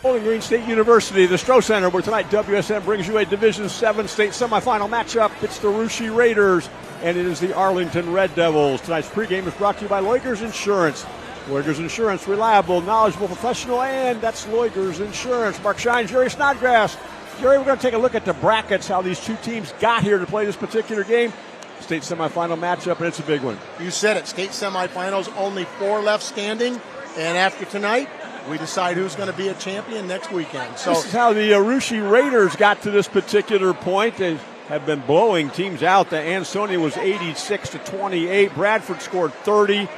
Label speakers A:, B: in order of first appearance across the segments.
A: Bowling Green State University, the Stroh Center, where tonight WSM brings you a Division 7 state semifinal matchup. It's the Russia Raiders, and it is the Arlington Red Devils. Tonight's pregame is brought to you by Loigers Insurance. Loigers Insurance, reliable, knowledgeable, professional, and that's Loigers Insurance. Mark Shine, Jerry Snodgrass. Jerry, we're going to take a look at the brackets, how these two teams got here to play this particular game. State semifinal matchup, and it's a big one.
B: You said it, state semifinals, only 4 left standing, and after tonight, we decide who's going to be a champion next weekend. So
A: this is how the Russia Raiders got to this particular point. They have been blowing teams out. The Ansonia was 86-28. Bradford scored 30.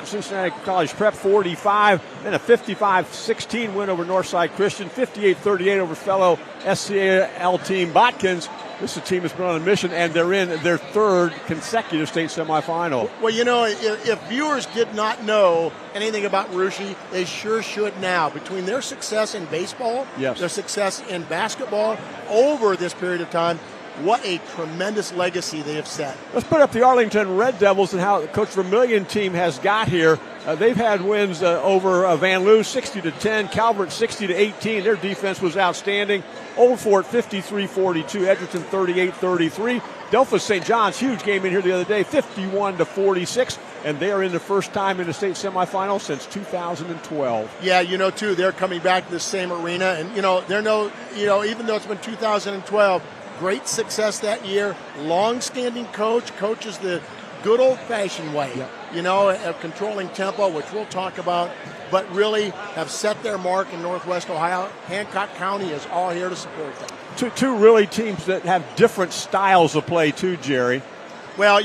A: Cincinnati College Prep 45. Then a 55-16 win over Northside Christian. 58-38 over fellow SCAL team Botkins. This is a team that's been on a mission, and they're in their 3rd consecutive state semifinal.
B: Well, you know, if viewers did not know anything about Russia, they sure should now. Between their success in baseball,
A: yes,
B: their success in basketball over this period of time, what a tremendous legacy they have set.
A: Let's put up the Arlington Red Devils and how Coach Vermillion team has got here. They've had wins over Van Loo 60-10, Calvert 60-18. Their defense was outstanding. Old Fort 53-42, Edgerton 38-33. Delphus St. John's, huge game in here the other day, 51-46, and they are in the first time in the state semifinal since 2012.
B: Yeah, you know, too, they're coming back to the same arena, and even though it's been 2012, great success that year. Long-standing coaches the good old-fashioned way, of controlling tempo, which we'll talk about, but really have set their mark in Northwest Ohio. Hancock County is all here to support them.
A: Two really teams that have different styles of play too, Jerry.
B: Well,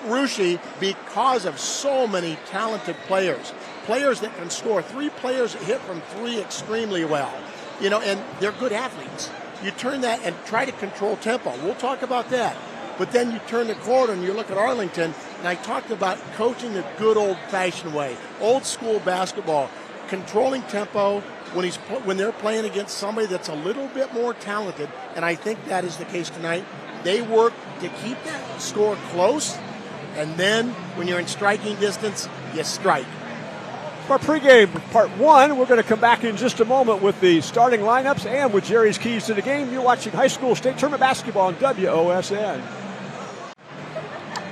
B: Russia, because of so many talented players that can score, 3 players that hit from 3 extremely well, and they're good athletes. You turn that and try to control tempo. We'll talk about that. But then you turn the corner and you look at Arlington, and I talked about coaching the good old-fashioned way, old-school basketball, controlling tempo when they're playing against somebody that's a little bit more talented, and I think that is the case tonight. They work to keep that score close, and then when you're in striking distance, you strike.
A: For our pregame part 1, we're going to come back in just a moment with the starting lineups and with Jerry's keys to the game. You're watching high school state tournament basketball on WOSN.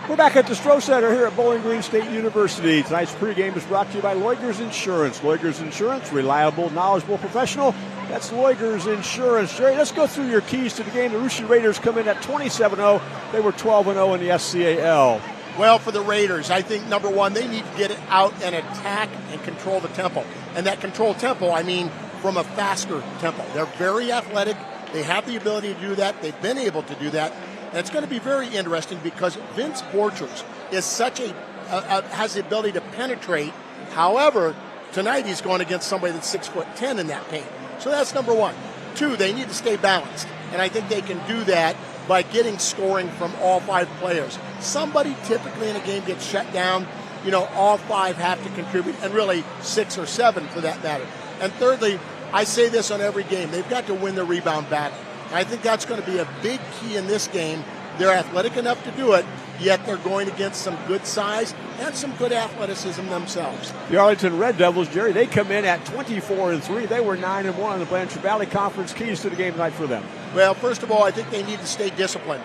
A: We're back at the Stroh Center here at Bowling Green State University. Tonight's pregame is brought to you by Loigers Insurance. Loigers Insurance, reliable, knowledgeable, professional. That's Loigers Insurance. Jerry, let's go through your keys to the game. The Russia Raiders come in at 27-0. They were 12-0 in the SCAL.
B: Well, for the Raiders, I think, number one, they need to get it out and attack and control the tempo. And that control tempo, I mean from a faster tempo. They're very athletic. They have the ability to do that. They've been able to do that. And it's going to be very interesting because Vince Borchers is has the ability to penetrate. However, tonight he's going against somebody that's 6'10" in that paint. So that's number one. 2, they need to stay balanced. And I think they can do that by getting scoring from all 5 players. Somebody typically in a game gets shut down. All 5 have to contribute, and really 6 or 7 for that matter. And thirdly, I say this on every game, they've got to win the rebound battle. And I think that's going to be a big key in this game. They're athletic enough to do it, yet they're going against some good size and some good athleticism themselves.
A: The Arlington Red Devils, Jerry, they come in at 24-3. They were 9-1 in the Blanchard Valley Conference. Keys to the game tonight for them.
B: Well, first of all, I think they need to stay disciplined.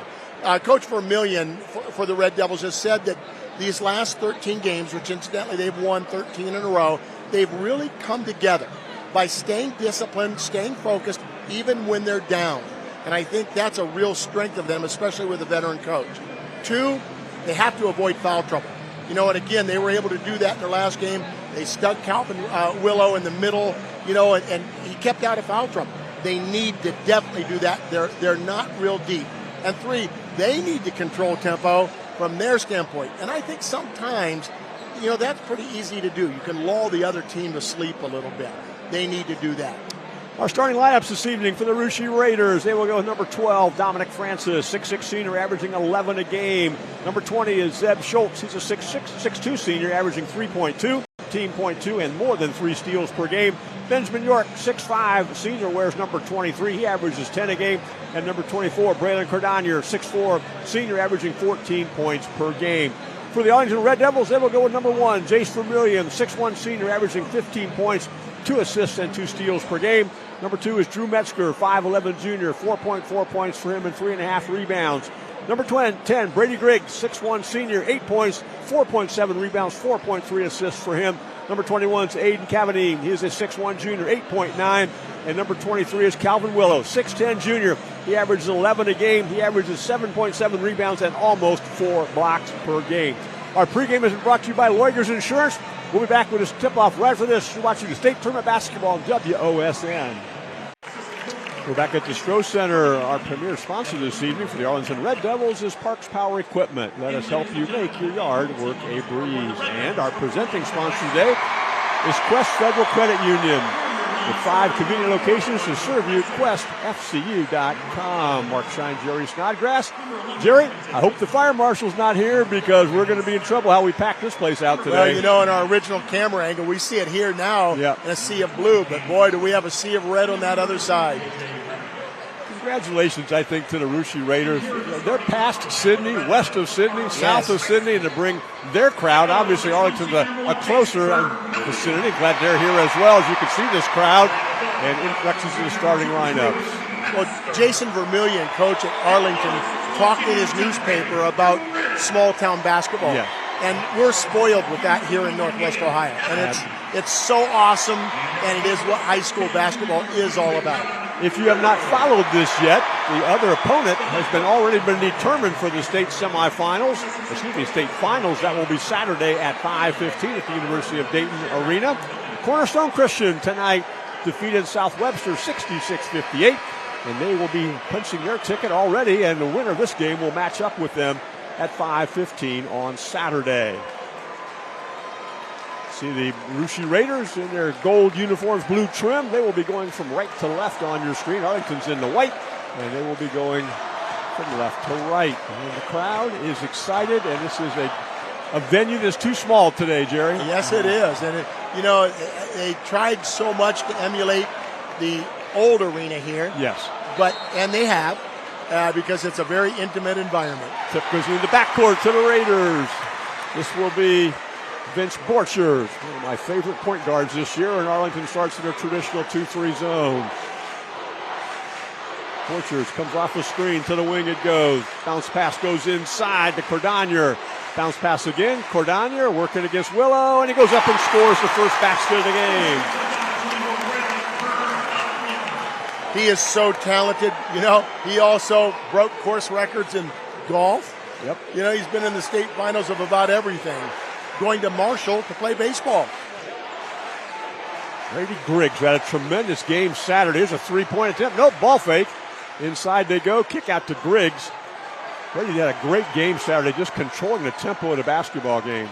B: Coach Vermillion for the Red Devils has said that these last 13 games, which incidentally they've won 13 in a row, they've really come together by staying disciplined, staying focused, even when they're down. And I think that's a real strength of them, especially with a veteran coach. 2, they have to avoid foul trouble. And again, they were able to do that in their last game. They stuck Calvin Willow in the middle, and he kept out of foul trouble. They need to definitely do that. They're not real deep. And 3, they need to control tempo from their standpoint. And I think sometimes, that's pretty easy to do. You can lull the other team to sleep a little bit. They need to do that.
A: Our starting lineups this evening for the Russia Raiders. They will go with number 12, Dominic Francis, 6'6" senior, averaging 11 a game. Number 20 is Zeb Schultz. He's a 6'2" senior, averaging 3.2, team .2, and more than 3 steals per game. Benjamin York, 6'5", senior, wears number 23. He averages 10 a game. And number 24, Braylon Cordonier, 6'4", senior, averaging 14 points per game. For the Arlington Red Devils, they will go with number 1, Jace Vermillion, 6'1" senior, averaging 15 points. 2 assists and 2 steals per game. Number 2 is Drew Metzger, 5'11 junior, 4.4 points for him and 3.5 rebounds. Number 10, Brady Griggs, 6'1 senior, 8 points, 4.7 rebounds, 4.3 assists for him. Number 21 is Aiden Cavadine. He is a 6'1 junior, 8.9. And number 23 is Calvin Willow, 6'10 junior. He averages 11 a game. He averages 7.7 rebounds and almost 4 blocks per game. Our pregame has been brought to you by Lawyers Insurance. We'll be back with this tip-off right for this. You're watching the State Tournament Basketball on WOSN. We're back at the Stroh Center. Our premier sponsor this evening for the Arlington Red Devils is Parks Power Equipment. Let us help you make your yard work a breeze. And our presenting sponsor today is Quest Federal Credit Union. With 5 convenient locations to serve you, questfcu.com. Mark Shine, Jerry Snodgrass. Jerry, I hope the fire marshal's not here because we're going to be in trouble how we pack this place out today.
B: Well, in our original camera angle, we see it here now in a sea of blue, but boy, do we have a sea of red on that other side.
A: Congratulations, I think, to the Russia Raiders. They're past Sydney, west of Sydney, south of Sydney, and to bring their crowd. Obviously, Arlington's a closer vicinity. Glad they're here as well. As you can see this crowd and introductions to the starting lineups.
B: Well, Jason Vermillion, coach at Arlington, talked in his newspaper about small-town basketball. Yeah. And we're spoiled with that here in Northwest Ohio. And it's so awesome, and it is what high school basketball is all about.
A: If you have not followed this yet, the other opponent has already been determined for the state state finals. That will be Saturday at 5:15 at the University of Dayton Arena. Cornerstone Christian tonight defeated South Webster 66-58, and they will be punching their ticket already, and the winner of this game will match up with them at 5:15 on Saturday. See the Russia Raiders in their gold uniforms, blue trim. They will be going from right to left on your screen. Arlington's in the white, and they will be going from left to right. And the crowd is excited, and this is a venue that's too small today, Jerry.
B: Yes, it is. And, they tried so much to emulate the old arena here.
A: Yes.
B: And they have, because it's a very intimate environment.
A: Tip goes in the backcourt to the Raiders. This will be Vince Borchers, one of my favorite point guards this year, and Arlington starts in their traditional 2-3 zone. Borchers comes off the screen, to the wing it goes. Bounce pass goes inside to Cordonier. Bounce pass again, Cordonier working against Willow, and he goes up and scores the first basket of the game.
B: He is so talented. He also broke course records in golf.
A: Yep.
B: He's been in the state finals of about everything. Going to Marshall to play baseball.
A: Brady Griggs had a tremendous game Saturday. Here's a 3-point attempt. No, ball fake. Inside they go. Kick out to Griggs. Brady had a great game Saturday, just controlling the tempo of the basketball game.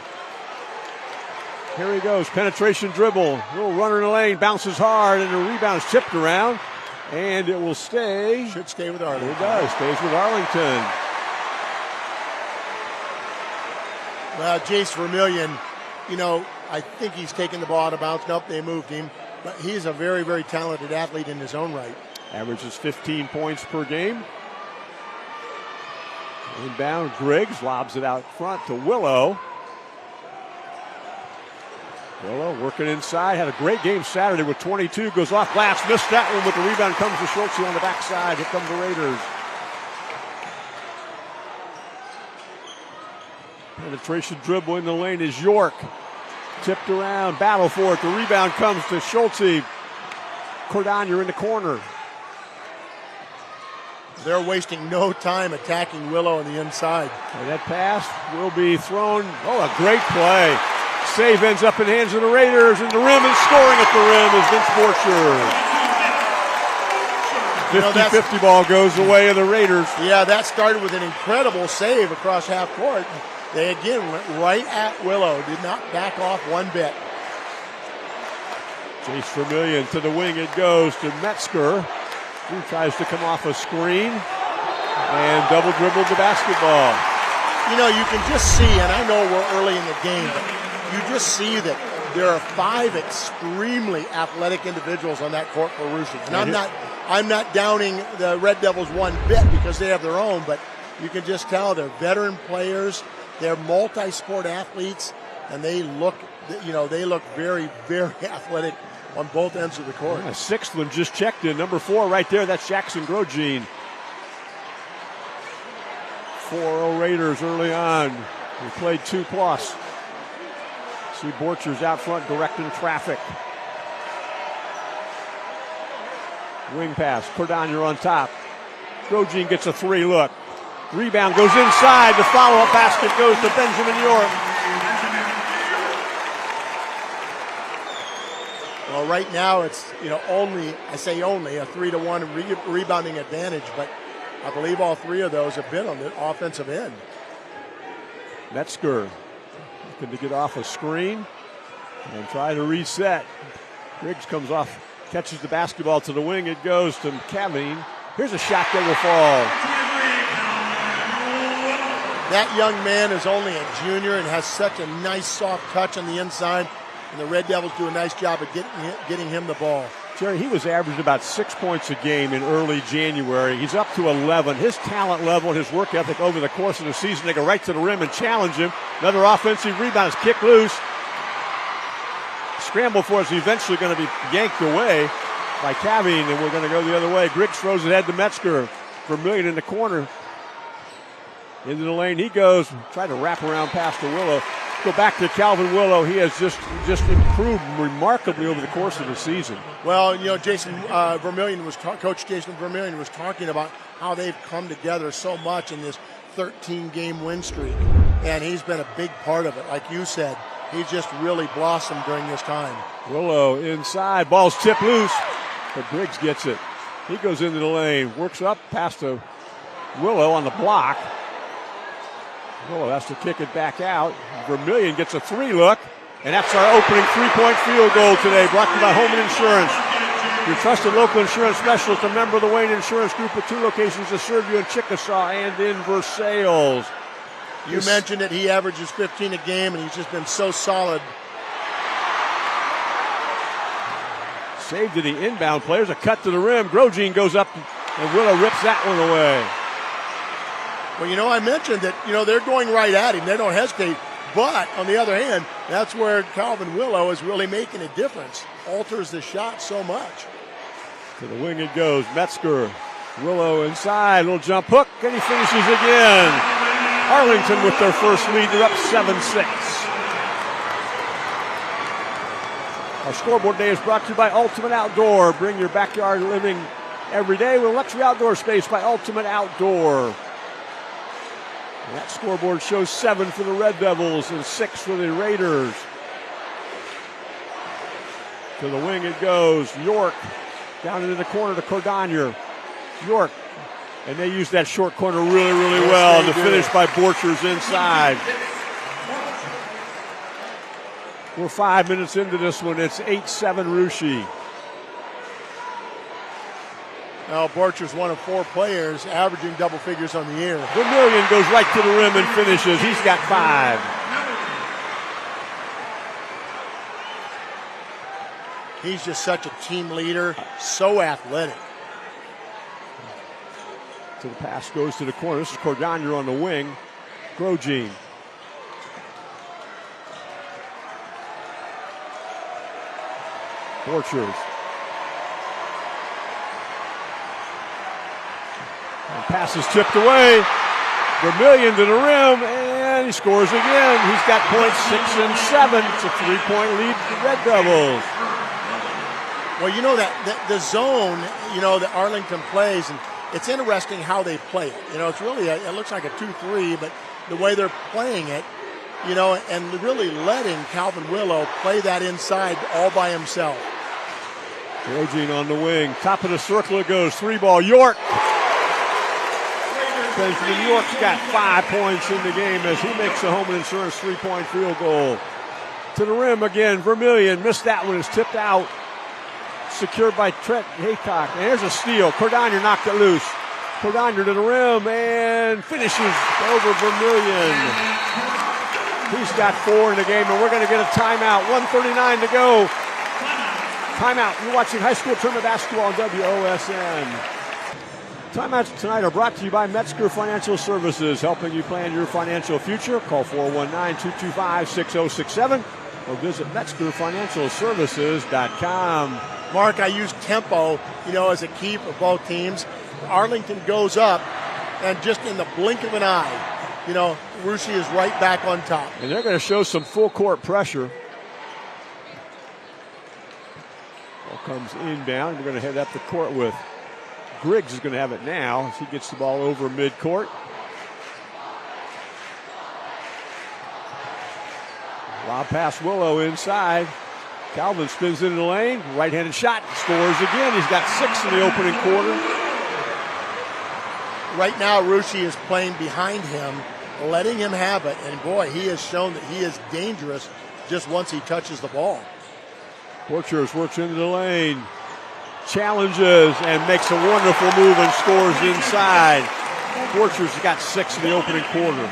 A: Here he goes. Penetration dribble. Little runner in the lane. Bounces hard, and the rebound is tipped around. And it will stay.
B: Should stay with Arlington.
A: It does. Stays with Arlington.
B: Well, Jace Vermillion, I think he's taken the ball out of bounds. Nope, they moved him. But he's a very, very talented athlete in his own right.
A: Averages 15 points per game. Inbound, Griggs lobs it out front to Willow. Willow working inside. Had a great game Saturday with 22. Goes off glass. Missed that one, but the rebound comes to Schultz on the backside. Here come the Raiders. Penetration dribble in the lane is York. Tipped around, battle for it. The rebound comes to Schultz. Cordonier in the corner.
B: They're wasting no time attacking Willow on the inside.
A: And that pass will be thrown. Oh, a great play. Save ends up in the hands of the Raiders, and the rim, and scoring at the rim is Vince Borchers. 50-50 ball goes the way of the Raiders.
B: Yeah, that started with an incredible save across half court. They again went right at Willow, did not back off one bit.
A: Jace Vermillion to the wing it goes to Metzger, who tries to come off a screen and double dribbled the basketball.
B: You can just see, and I know we're early in the game, but you just see that there are 5 extremely athletic individuals on that court for Roosters. And I'm not downing the Red Devils one bit because they have their own, but you can just tell they're veteran players. They're multi-sport athletes, and they look very, very athletic on both ends of the court.
A: Yeah, sixth one just checked in. Number 4 right there. That's Jackson Grogine. 4-0 Raiders early on. We played 2+. See Borchers out front directing traffic. Wing pass. Cordonier on top. Grogine gets a 3 look. Rebound goes inside. The follow-up basket goes to Benjamin York.
B: Well, right now it's only a 3-1 rebounding advantage, but I believe all 3 of those have been on the offensive end.
A: Metzger looking to get off a screen and try to reset. Griggs comes off, catches the basketball to the wing. It goes to Kevin. Here's a shot that will fall.
B: That young man is only a junior and has such a nice soft touch on the inside, and the Red Devils do a nice job of getting him the ball.
A: Jerry, he was averaging about 6 points a game in early January. He's up to 11. His talent level and his work ethic over the course of the season, they go right to the rim and challenge him. Another offensive rebound is kicked loose. Scramble for it's eventually going to be yanked away by Cavine, and we're going to go the other way. Griggs throws it ahead to Metzger. Vermillion in the corner. Into the lane he goes. Try to wrap around past to Willow. Go back to Calvin Willow. He has just improved remarkably over the course of the season.
B: Well, Coach Jason Vermillion was talking about how they've come together so much in this 13-game win streak, and he's been a big part of it. Like you said, he just really blossomed during this time.
A: Willow inside, ball's tipped loose, but Griggs gets it. He goes into the lane, works up past to Willow on the block. Willow has to kick it back out. Vermillion gets a 3 look, and that's our opening 3-point field goal today, brought to you by Home Insurance. Your trusted local insurance specialist, a member of the Wayne Insurance Group with 2 locations to serve you in Chickasaw and in Versailles.
B: You mentioned it, he averages 15 a game, and he's just been so solid.
A: Save to the inbound players, a cut to the rim. Grogine goes up, and Willow rips that one away.
B: Well, I mentioned that, they're going right at him. They don't hesitate. But, on the other hand, that's where Calvin Willow is really making a difference. Alters the shot so much.
A: To the wing it goes. Metzger. Willow inside. Little jump hook, and he finishes again. Arlington with their first lead. They're up 7-6. Our scoreboard day is brought to you by Ultimate Outdoor. Bring your backyard living every day with luxury outdoor space by Ultimate Outdoor. And that scoreboard shows 7 for the Red Devils and 6 for the Raiders. To the wing it goes. York down into the corner to Cordonier. York. And they use that short corner really, really well. The finish by Borchers inside. We're 5 minutes into this one. It's 8-7 Russia.
B: Now, Borchers one of 4 players averaging double figures on the year.
A: Vermillion goes right to the rim and finishes. He's got 5.
B: He's just such a team leader, so athletic.
A: So the pass goes to the corner. This is Cordonier on the wing. Grogine. Borchers. And pass is tipped away. Vermillion to the rim, and he scores again. He's got points 6 and 7. It's a 3-point lead for the Red Devils.
B: Well, that the zone, that Arlington plays, and it's interesting how they play it. It's really, it looks like a 2-3, but the way they're playing it, and really letting Calvin Willow play that inside all by himself.
A: Grogine on the wing. Top of the circle it goes. 3-ball. York. Benjamin York's got 5 points in the game as he makes the Home Insurance 3-point field goal. To the rim again. Vermillion missed that one. It's tipped out. Secured by Trent Haycock. And here's a steal. Cordonier knocked it loose. Cordonier to the rim and finishes over Vermillion. He's got 4 in the game, and we're going to get a timeout. 1:39 to go. Timeout. You're watching high school tournament basketball on WOSN. Timeouts tonight are brought to you by Metzger Financial Services, helping you plan your financial future. Call 419-225-6067 or visit MetzgerFinancialServices.com.
B: Mark, I use tempo, as a key for both teams. Arlington goes up, and just in the blink of an eye, Russia is right back on top.
A: And they're going to show some full court pressure. Ball comes inbound. We're going to head up the court with Griggs is going to have it now as he gets the ball over midcourt. Lob pass Willow inside. Calvin spins into the lane. Right-handed shot. Scores again. He's got 6 in the opening quarter.
B: Right now, Russia is playing behind him, letting him have it. And, boy, he has shown that he is dangerous just once he touches the ball.
A: Borchers works into the lane. Challenges and makes a wonderful move and scores inside. Borchers got 6 in the opening quarter.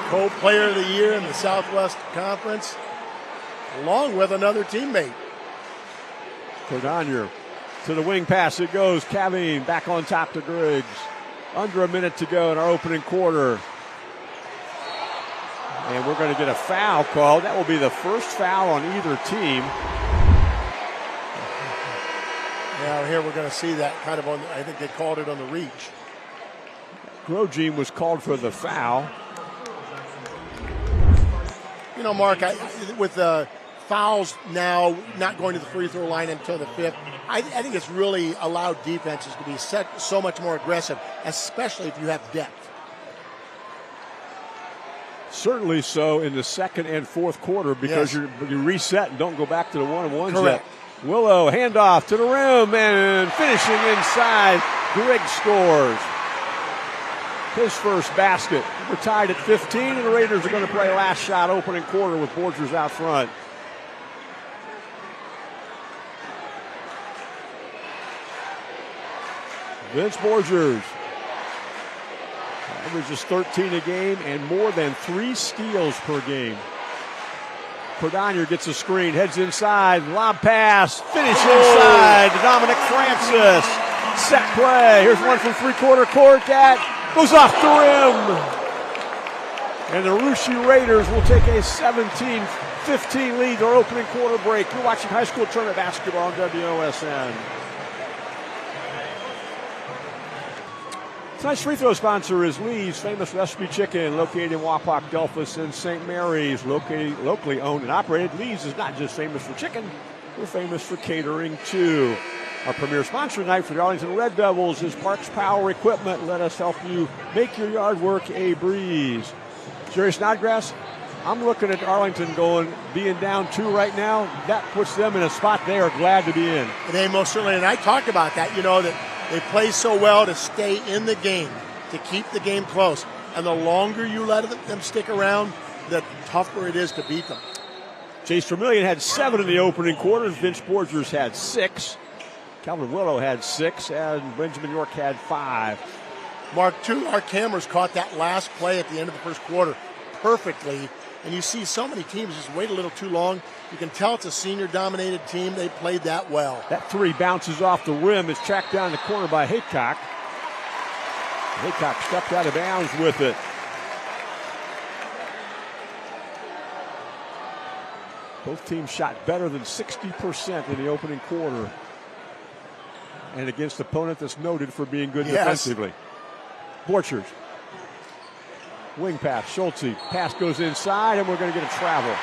B: Co-player of the year in the Southwest Conference, along with another teammate.
A: Cordonier to the wing pass. It goes. Caveen back on top to Griggs. Under a minute to go in our opening quarter. And we're going to get a foul called. That will be the first foul on either team.
B: Now here we're going to see that kind of on, I think they called it on the reach.
A: Grogin was called for the foul.
B: Mark, with the fouls now not going to the free throw line until the 5th, I think it's really allowed defenses to be so much more aggressive, especially if you have depth.
A: Certainly so in the second and fourth quarter because you reset and don't go back to the one-on-ones
B: Correct.
A: yet. Willow, handoff to the rim and finishing inside. Griggs scores his first basket. We're tied at 15, and the Raiders are going to play last shot opening quarter with Borchers out front. Vince Borchers averages 13 a game and more than 3 steals per game. Cordonier gets a screen, heads inside, lob pass, finish inside to Dominic Francis. Set play. Here's one from three-quarter court. That goes off the rim. And the Russia Raiders will take a 17-15 lead to our opening quarter break. You're watching high school tournament basketball on WOSN. Tonight's free throw sponsor is Lee's Famous Recipe Chicken, located in Wapak, Delphus, and St. Mary's. Locally owned and operated, Lee's is not just famous for chicken, we're famous for catering too. Our premier sponsor tonight for the Arlington Red Devils is Parks Power Equipment. Let us help you make your yard work a breeze. Jerry Snodgrass, I'm looking at Arlington being down 2 right now. That puts them in a spot they are glad to be in.
B: They most certainly, and I talked about that, that they play so well to stay in the game, to keep the game close. And the longer you let them stick around, the tougher it is to beat them.
A: Chase Vermillion had 7 in the opening quarter. Vince Borchers had 6. Calvin Willow had 6, and Benjamin York had 5.
B: Mark, our cameras caught that last play at the end of the first quarter perfectly. And you see so many teams just wait a little too long. You can tell it's a senior-dominated team. They played that well.
A: That 3 bounces off the rim. It's tracked down the corner by Haycock. Haycock stepped out of bounds with it. Both teams shot better than 60% in the opening quarter. And against an opponent that's noted for being good defensively. Borchers. Wing pass, Schulte. Pass goes inside, and we're going to get a travel.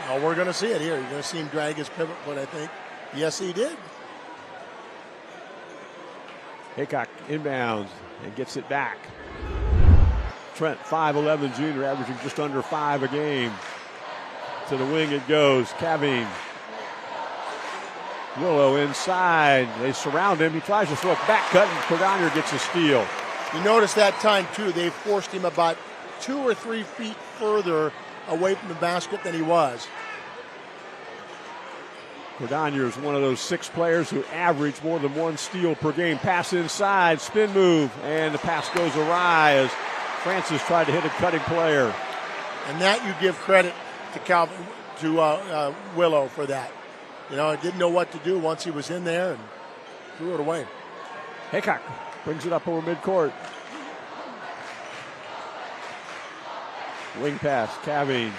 B: Well, we're going to see it here. You're going to see him drag his pivot foot, I think. Yes, he did.
A: Haycock inbounds and gets it back. Trent, 5'11" junior, averaging just under 5 a game. To the wing it goes. Caveen. Willow inside. They surround him. He tries to throw a back cut, and Cordonier gets a steal.
B: You notice that time, too, they forced him about 2 or 3 feet further away from the basket than he was.
A: Cordonier is one of those 6 players who average more than 1 steal per game. Pass inside, spin move, and the pass goes awry as Francis tried to hit a cutting player.
B: And that you give credit to Willow for that. I didn't know what to do once he was in there and threw it away.
A: Haycock brings it up over midcourt. Wing pass, Cavine.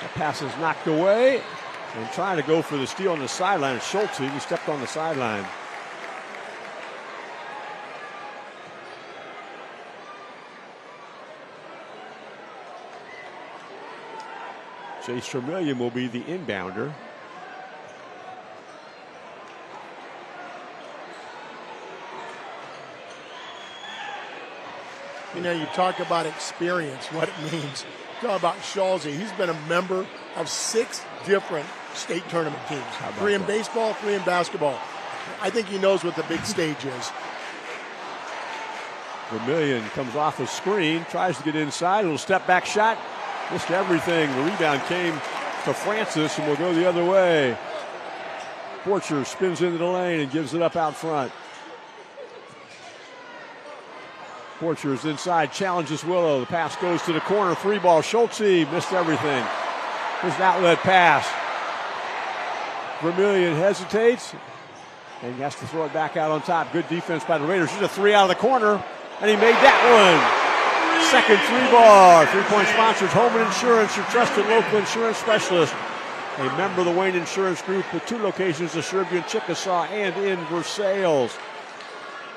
A: That pass is knocked away. And trying to go for the steal on the sideline. Schultz, he stepped on the sideline. Chase Vermillion will be the inbounder.
B: You know, you talk about experience, what it means. Talk about Schalze. He's been a member of 6 different state tournament teams. 3 in baseball, 3 in basketball. I think he knows what the big stage is.
A: Vermillion comes off a screen, tries to get inside. A little step back shot. Missed everything. The rebound came to Francis and will go the other way. Borcher spins into the lane and gives it up out front. Borcher is inside, challenges Willow. The pass goes to the corner. 3 ball. Schultze missed everything. There's an outlet pass. Vermillion hesitates and he has to throw it back out on top. Good defense by the Raiders. Here's a 3 out of the corner, and he made that one. Second 3 ball. 3-point sponsors, Holman Insurance, your trusted local insurance specialist. A member of the Wayne Insurance Group with 2 locations to serve you in Chickasaw and in Versailles.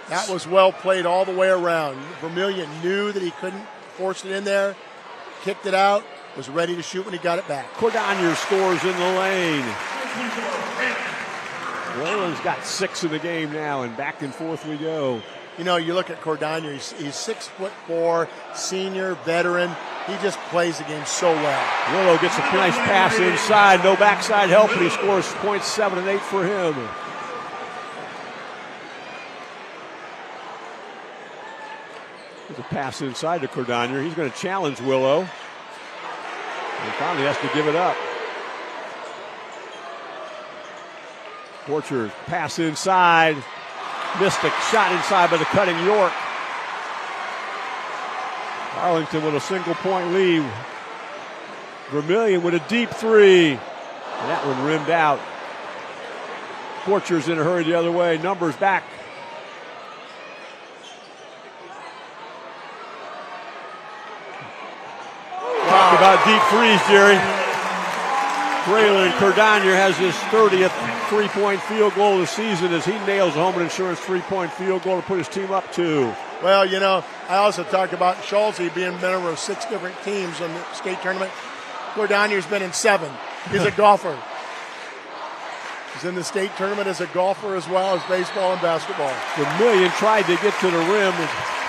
B: That was well played all the way around. Vermillion knew that he couldn't force it in there, kicked it out, was ready to shoot when he got it back.
A: Cordonier scores in the lane. Whalen's got 6 in the game now, and back and forth we go.
B: You know, you look at Cordonier, he's 6'4", senior, veteran. He just plays the game so well.
A: Willow gets a nice pass inside, no backside help, and he scores points 7 and 8 for him. There's a pass inside to Cordonier. He's going to challenge Willow. And finally has to give it up. Borcher, pass inside. Missed a shot inside by the cutting York. Arlington with a single-point lead. Vermillion with a deep 3. And that one rimmed out. Borcher's in a hurry the other way. Numbers back. Talk about deep threes, Jerry. Braylon Cordonier has his 30th 3-point field goal of the season as he nails a Holman Insurance 3-point field goal to put his team up 2.
B: Well, you know, I also talk about Schalze being a member of 6 different teams in the state tournament. Cordonier's been in 7. He's a golfer. He's in the state tournament as a golfer as well as baseball and basketball.
A: Vermillion tried to get to the rim.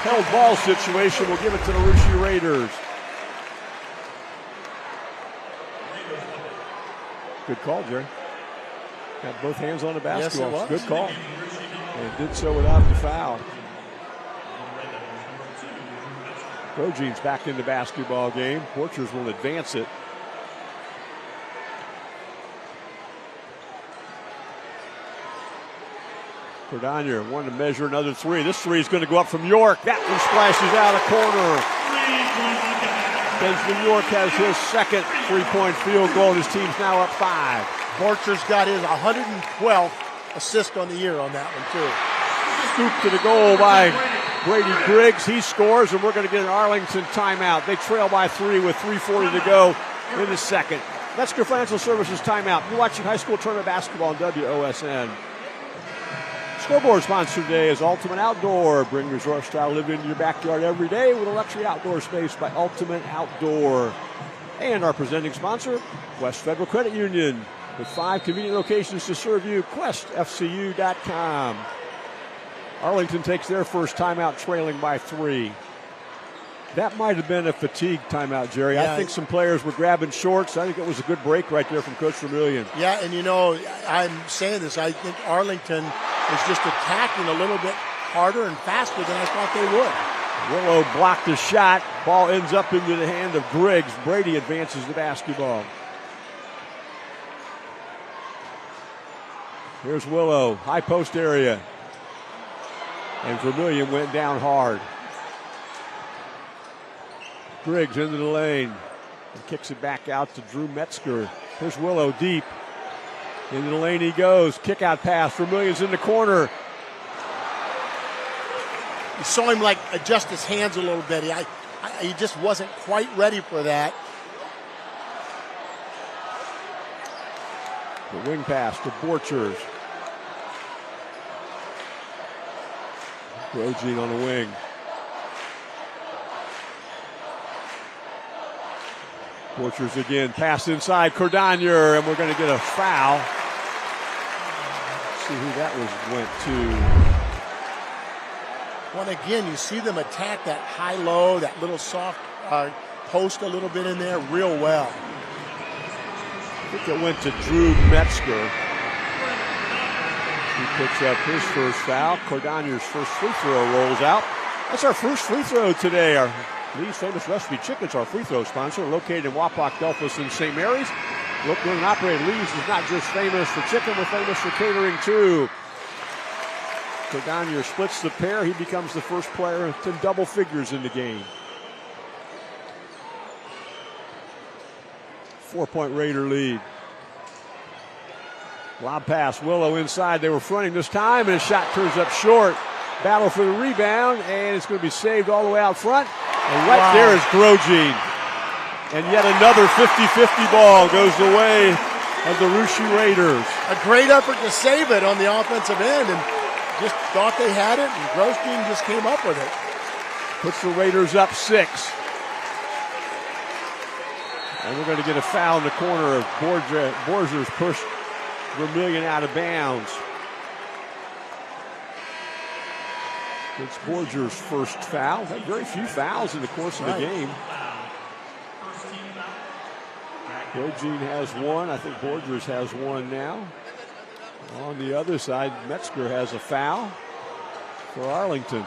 A: Held ball situation will give it to the Ritchie Raiders. Good call, Jerry. Got both hands on the basketball.
B: Yes, it was.
A: Good call. And did so without the foul. Progene's back in the basketball game. Borchers will advance it. Cordonier wanted to measure another 3. This 3 is going to go up from York. That one splashes out of corner. Benjamin York has his second 3-point field goal, and his team's now up 5.
B: Borcher's got his 112th assist on the year on that one, too.
A: Scoop to the goal by Brady Griggs. He scores, and we're going to get an Arlington timeout. They trail by 3 with 3:40 to go in the second. Metzger Financial Services timeout. You're watching high school tournament basketball on WOSN. Scoreboard sponsor today is Ultimate Outdoor. Bring resort style living into your backyard every day with a luxury outdoor space by Ultimate Outdoor. And our presenting sponsor, West Federal Credit Union. With 5 convenient locations to serve you, questfcu.com. Arlington takes their first timeout trailing by 3. That might have been a fatigue timeout, Jerry.
B: Yeah.
A: I think some players were grabbing shorts. I think it was a good break right there from Coach Vermillion.
B: Yeah, and you know, I'm saying this, I think Arlington is just attacking a little bit harder and faster than I thought they would.
A: Willow blocked the shot. Ball ends up into the hand of Griggs. Brady advances the basketball. Here's Willow, high post area. And Vermillion went down hard. Griggs into the lane and kicks it back out to Drew Metzger. Here's Willow deep. Into the lane he goes. Kick out pass. Vermillion's in the corner.
B: You saw him like adjust his hands a little bit. He just wasn't quite ready for that.
A: The wing pass to Borchers. Grosjean on the wing. Borchers again, pass inside, Cordonier, and we're going to get a foul. Let's see who that went to.
B: Well, again, you see them attack that high-low, that little soft post a little bit in there real well.
A: I think it went to Drew Metzger. He picks up his first foul. Cordonier's first free throw rolls out. That's our first free throw today. Our Lee's Famous Recipe Chicken's our free throw sponsor, located in Wapak, Delphos, and St. Mary's. Locally and operated, Lee's is not just famous for chicken, we're famous for catering too. Cordonier splits the pair. He becomes the first player to double figures in the game. 4-point Raider lead. Lob pass, Willow inside. They were fronting this time, and his shot turns up short. Battle for the rebound, and it's going to be saved all the way out front. And right there is Grosjean. And yet another 50-50 ball goes the way of the Russia Raiders.
B: A great effort to save it on the offensive end, and just thought they had it, and Grosjean just came up with it.
A: Puts the Raiders up 6. And we're going to get a foul in the corner of Borchers pushed Vermillion out of bounds. It's Borchers' first foul. Had very few fouls in the course of the game. Grosjean has one. I think Borchers has one now. On the other side, Metzger has a foul for Arlington.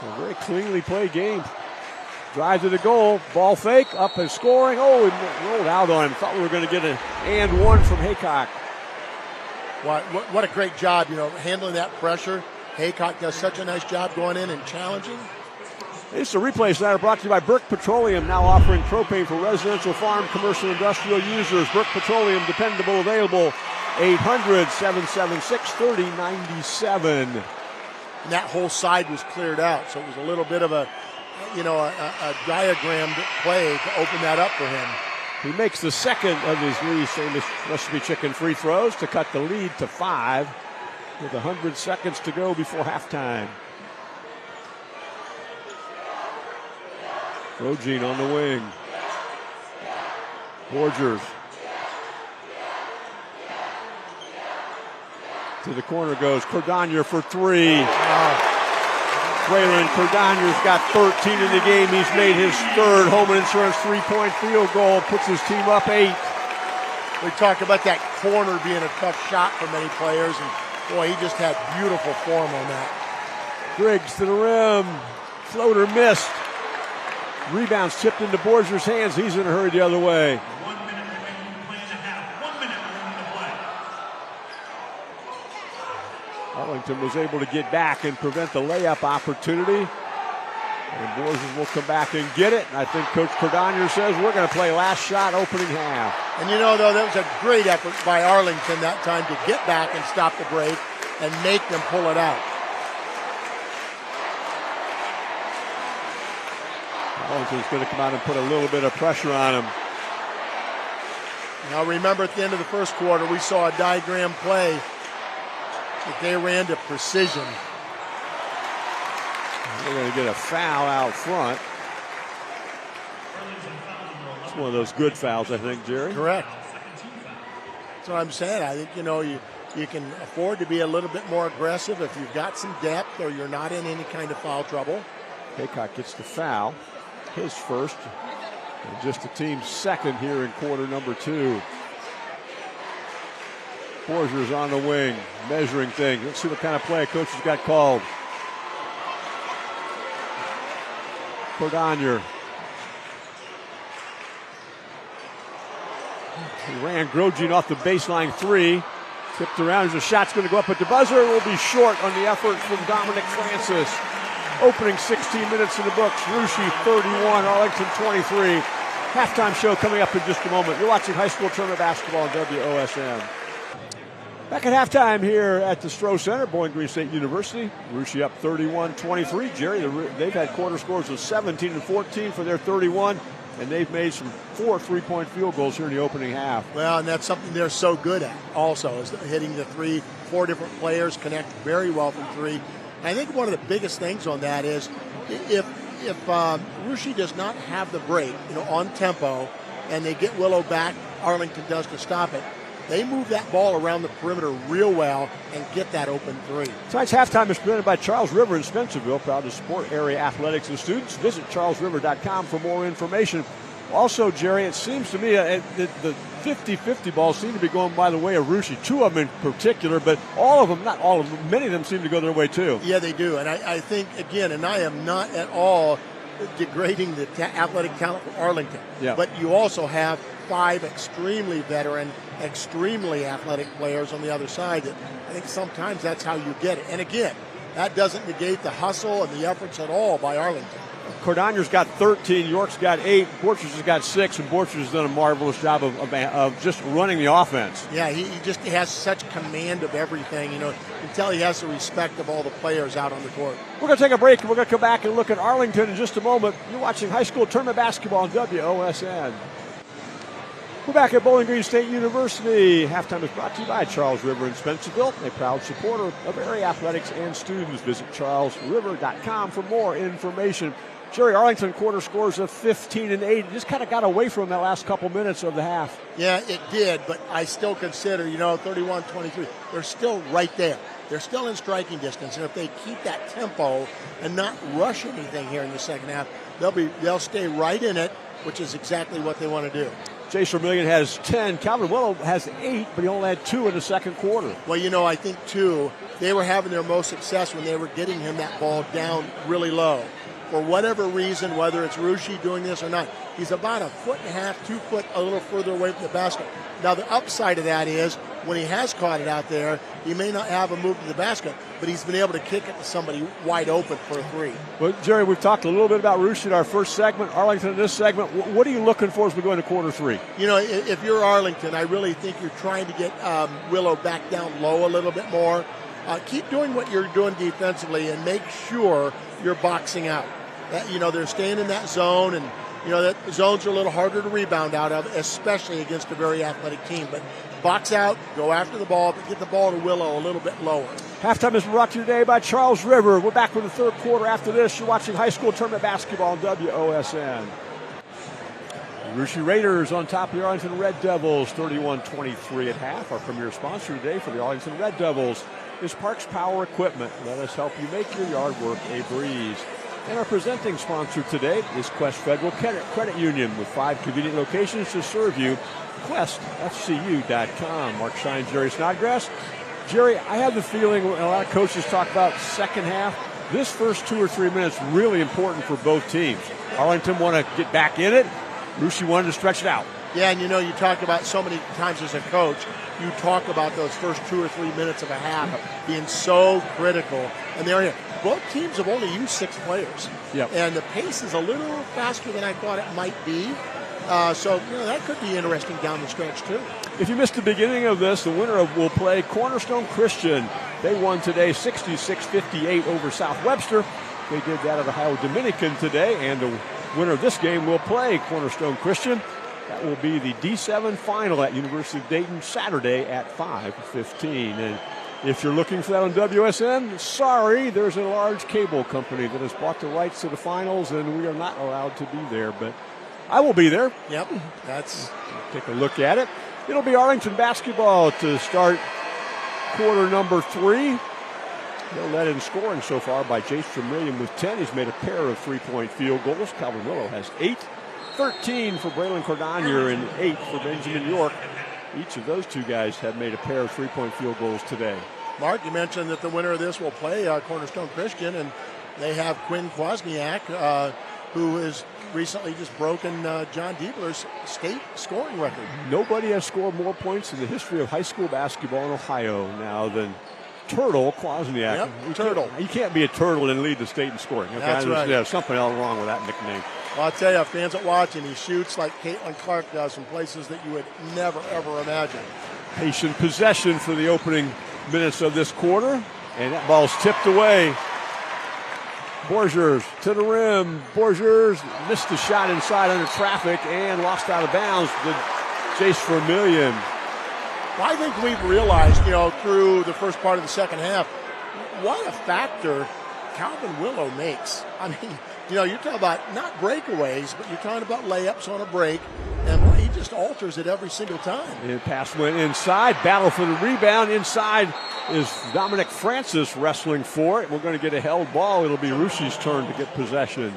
A: So a very cleanly played game. Drive to the goal, ball fake, up and scoring. Oh, and rolled out on him. Thought we were going to get an and one from Haycock.
B: What a great job, handling that pressure. Haycock does such a nice job going in and challenging.
A: This is a replay tonight brought to you by Burke Petroleum, now offering propane for residential, farm, commercial, industrial users. Burke Petroleum, dependable, available. 800-776-3097.
B: And that whole side was cleared out, so it was a little bit of a diagrammed play to open that up for him.
A: He makes the second of his Lee's Famous Recipe Chicken free throws to cut the lead to 5 with 100 seconds to go before halftime. Grosjean on the wing. Borchers. To the corner goes Cordonier for 3. Braylon Cordonier's got 13 in the game. He's made his third home insurance 3-point field goal. Puts his team up 8.
B: We talk about that corner being a tough shot for many players, and boy, he just had beautiful form on that.
A: Griggs to the rim. Floater missed. Rebounds tipped into Borchers' hands. He's in a hurry the other way.
C: 1 minute remaining. Play to half. 1 minute remaining to play.
A: Arlington was able to get back and prevent the layup opportunity. And Borchers will come back and get it. And I think Coach Cordonier says we're going to play last shot opening half.
B: And though, that was a great effort by Arlington that time to get back and stop the break and make them pull it out.
A: Arlington's going to come out and put a little bit of pressure on him.
B: Now remember, at the end of the first quarter, we saw a diagram play that they ran to precision.
A: We're going to get a foul out front. It's one of those good fouls, I think, Jerry.
B: Correct. That's what I'm saying. I think, you can afford to be a little bit more aggressive if you've got some depth or you're not in any kind of foul trouble.
A: Haycock gets the foul, his first, and just the team's second here in quarter number 2. Borchers on the wing, measuring things. Let's see what kind of play a coach has got called. Cordonier. He ran Grosjean off the baseline 3. Tipped around. The shot's going to go up at the buzzer. It will be short on the effort from Dominic Francis. Opening 16 minutes in the books. Russia 31, Arlington 23. Halftime show coming up in just a moment. You're watching high school tournament basketball on WOSN. Back at halftime here at the Stroh Center, Bowling Green State University. Russia up 31-23. Jerry, they've had quarter scores of 17 and 14 for their 31, and they've made some 4 3-point field goals here in the opening half.
B: Well, and that's something they're so good at also, is hitting the three. 4 different players connect very well from 3. And I think one of the biggest things on that is if Russia does not have the break, on tempo, and they get Willow back, Arlington does to stop it, they move that ball around the perimeter real well and get that open 3.
A: Tonight's halftime is presented by Charles River in Spencerville, proud to support area athletics and students. Visit charlesriver.com for more information. Also, Jerry, it seems to me the 50-50 balls seem to be going by the way of Russia. 2 of them in particular, but all of them, not all of them, many of them seem to go their way too.
B: Yeah, they do. And I think, again, and I am not at all degrading the athletic talent for Arlington.
A: Yeah.
B: But you also have 5 extremely veteran, extremely athletic players on the other side that I think sometimes that's how you get it. And again, that doesn't negate the hustle and the efforts at all by Arlington.
A: Cordonier's got 13, York's got 8, Borchers has got 6, and Borchers has done a marvelous job of just running the offense.
B: Yeah, he has such command of everything. You can tell he has the respect of all the players out on the court.
A: We're going to take a break, and we're going to come back and look at Arlington in just a moment. You're watching high school tournament basketball on WOSN. We're back at Bowling Green State University. Halftime is brought to you by Charles River in Spencerville, a proud supporter of area athletics and students. Visit charlesriver.com for more information. Jerry, Arlington quarter scores of 15 and 8. It just kind of got away from that last couple minutes of the half.
B: Yeah, it did, but I still consider, 31-23. They're still right there. They're still in striking distance, and if they keep that tempo and not rush anything here in the second half, they'll stay right in it, which is exactly what they want to do.
A: Chase Vermillion has 10. Calvin Willow has 8, but he only had 2 in the second quarter.
B: Well, I think, too, they were having their most success when they were getting him that ball down really low. For whatever reason, whether it's Russia doing this or not, he's about 1.5 feet, 2 foot a little further away from the basket. Now, the upside of that is when he has caught it out there, he may not have a move to the basket, but he's been able to kick it to somebody wide open for a 3.
A: Well, Jerry, we've talked a little bit about Russia in our first segment, Arlington in this segment. What are you looking for as we go into quarter 3?
B: If you're Arlington, I really think you're trying to get Willow back down low a little bit more. Keep doing what you're doing defensively and make sure you're boxing out. They're staying in that zone, and that zones are a little harder to rebound out of, especially against a very athletic team. But box out, go after the ball, but get the ball to Willow a little bit lower.
A: Halftime is brought to you today by Charles River. We're back with the third quarter after this. You're watching high school tournament basketball on WOSN. Russia Raiders on top of the Arlington Red Devils, 31-23 at half. Our premier sponsor today for the Arlington Red Devils is Parks Power Equipment. Let us help you make your yard work a breeze. And our presenting sponsor today is Quest Federal Credit Union with 5 convenient locations to serve you. QuestFCU.com. Mark Shine, Jerry Snodgrass. Jerry, I have the feeling when a lot of coaches talk about second half, this first 2 or 3 minutes really important for both teams. Arlington want to get back in it. Russia wanted to stretch it out.
B: Yeah, and you talk about so many times as a coach, you talk about those first 2 or 3 minutes of a half being so critical. And they're here. Both teams have only used 6 players.
A: Yep.
B: And the pace is a little faster than I thought it might be. So that could be interesting down the stretch, too.
A: If you missed the beginning of this, the winner will play Cornerstone Christian. They won today 66-58 over South Webster. They did that at Ohio Dominican today, and the winner of this game will play Cornerstone Christian. That will be the D7 final at University of Dayton Saturday at 5:15. And if you're looking for that on WSN, sorry, there's a large cable company that has bought the rights to the finals, and we are not allowed to be there. But I will be there.
B: Yep,
A: take a look at it. It'll be Arlington basketball to start quarter number 3. No led in scoring so far by Jace Vermillion with 10. He's made a pair of 3-point field goals. Calvin Willow has 8. 13 for Braylon Cordonier and 8 for Benjamin York. Each of those 2 guys have made a pair of 3-point field goals today.
B: Mark, you mentioned that the winner of this will play Cornerstone Christian, and they have Quinn Kwasniak, who has recently just broken John Diebler's state scoring record.
A: Nobody has scored more points in the history of high school basketball in Ohio now than Turtle Kwasniak.
B: Yep, Turtle.
A: You can't be a turtle and lead the state in scoring. Okay?
B: That's right.
A: There's something else wrong with that nickname.
B: Well, I'll tell you, fans that watch, and he shoots like Caitlin Clark does from places that you would never, ever imagine.
A: Patient possession for the opening minutes of this quarter. And that ball's tipped away. Borgers to the rim. Borgers missed the shot inside under traffic and lost out of bounds to Jace Vermillion.
B: Well, I think we've realized, through the first part of the second half, what a factor Calvin Willow makes. I mean, you're talking about not breakaways, but you're talking about layups on a break, and he just alters it every single time.
A: And pass went inside, battle for the rebound. Inside is Dominic Francis wrestling for it. We're going to get a held ball. It'll be Rushi's turn to get possession.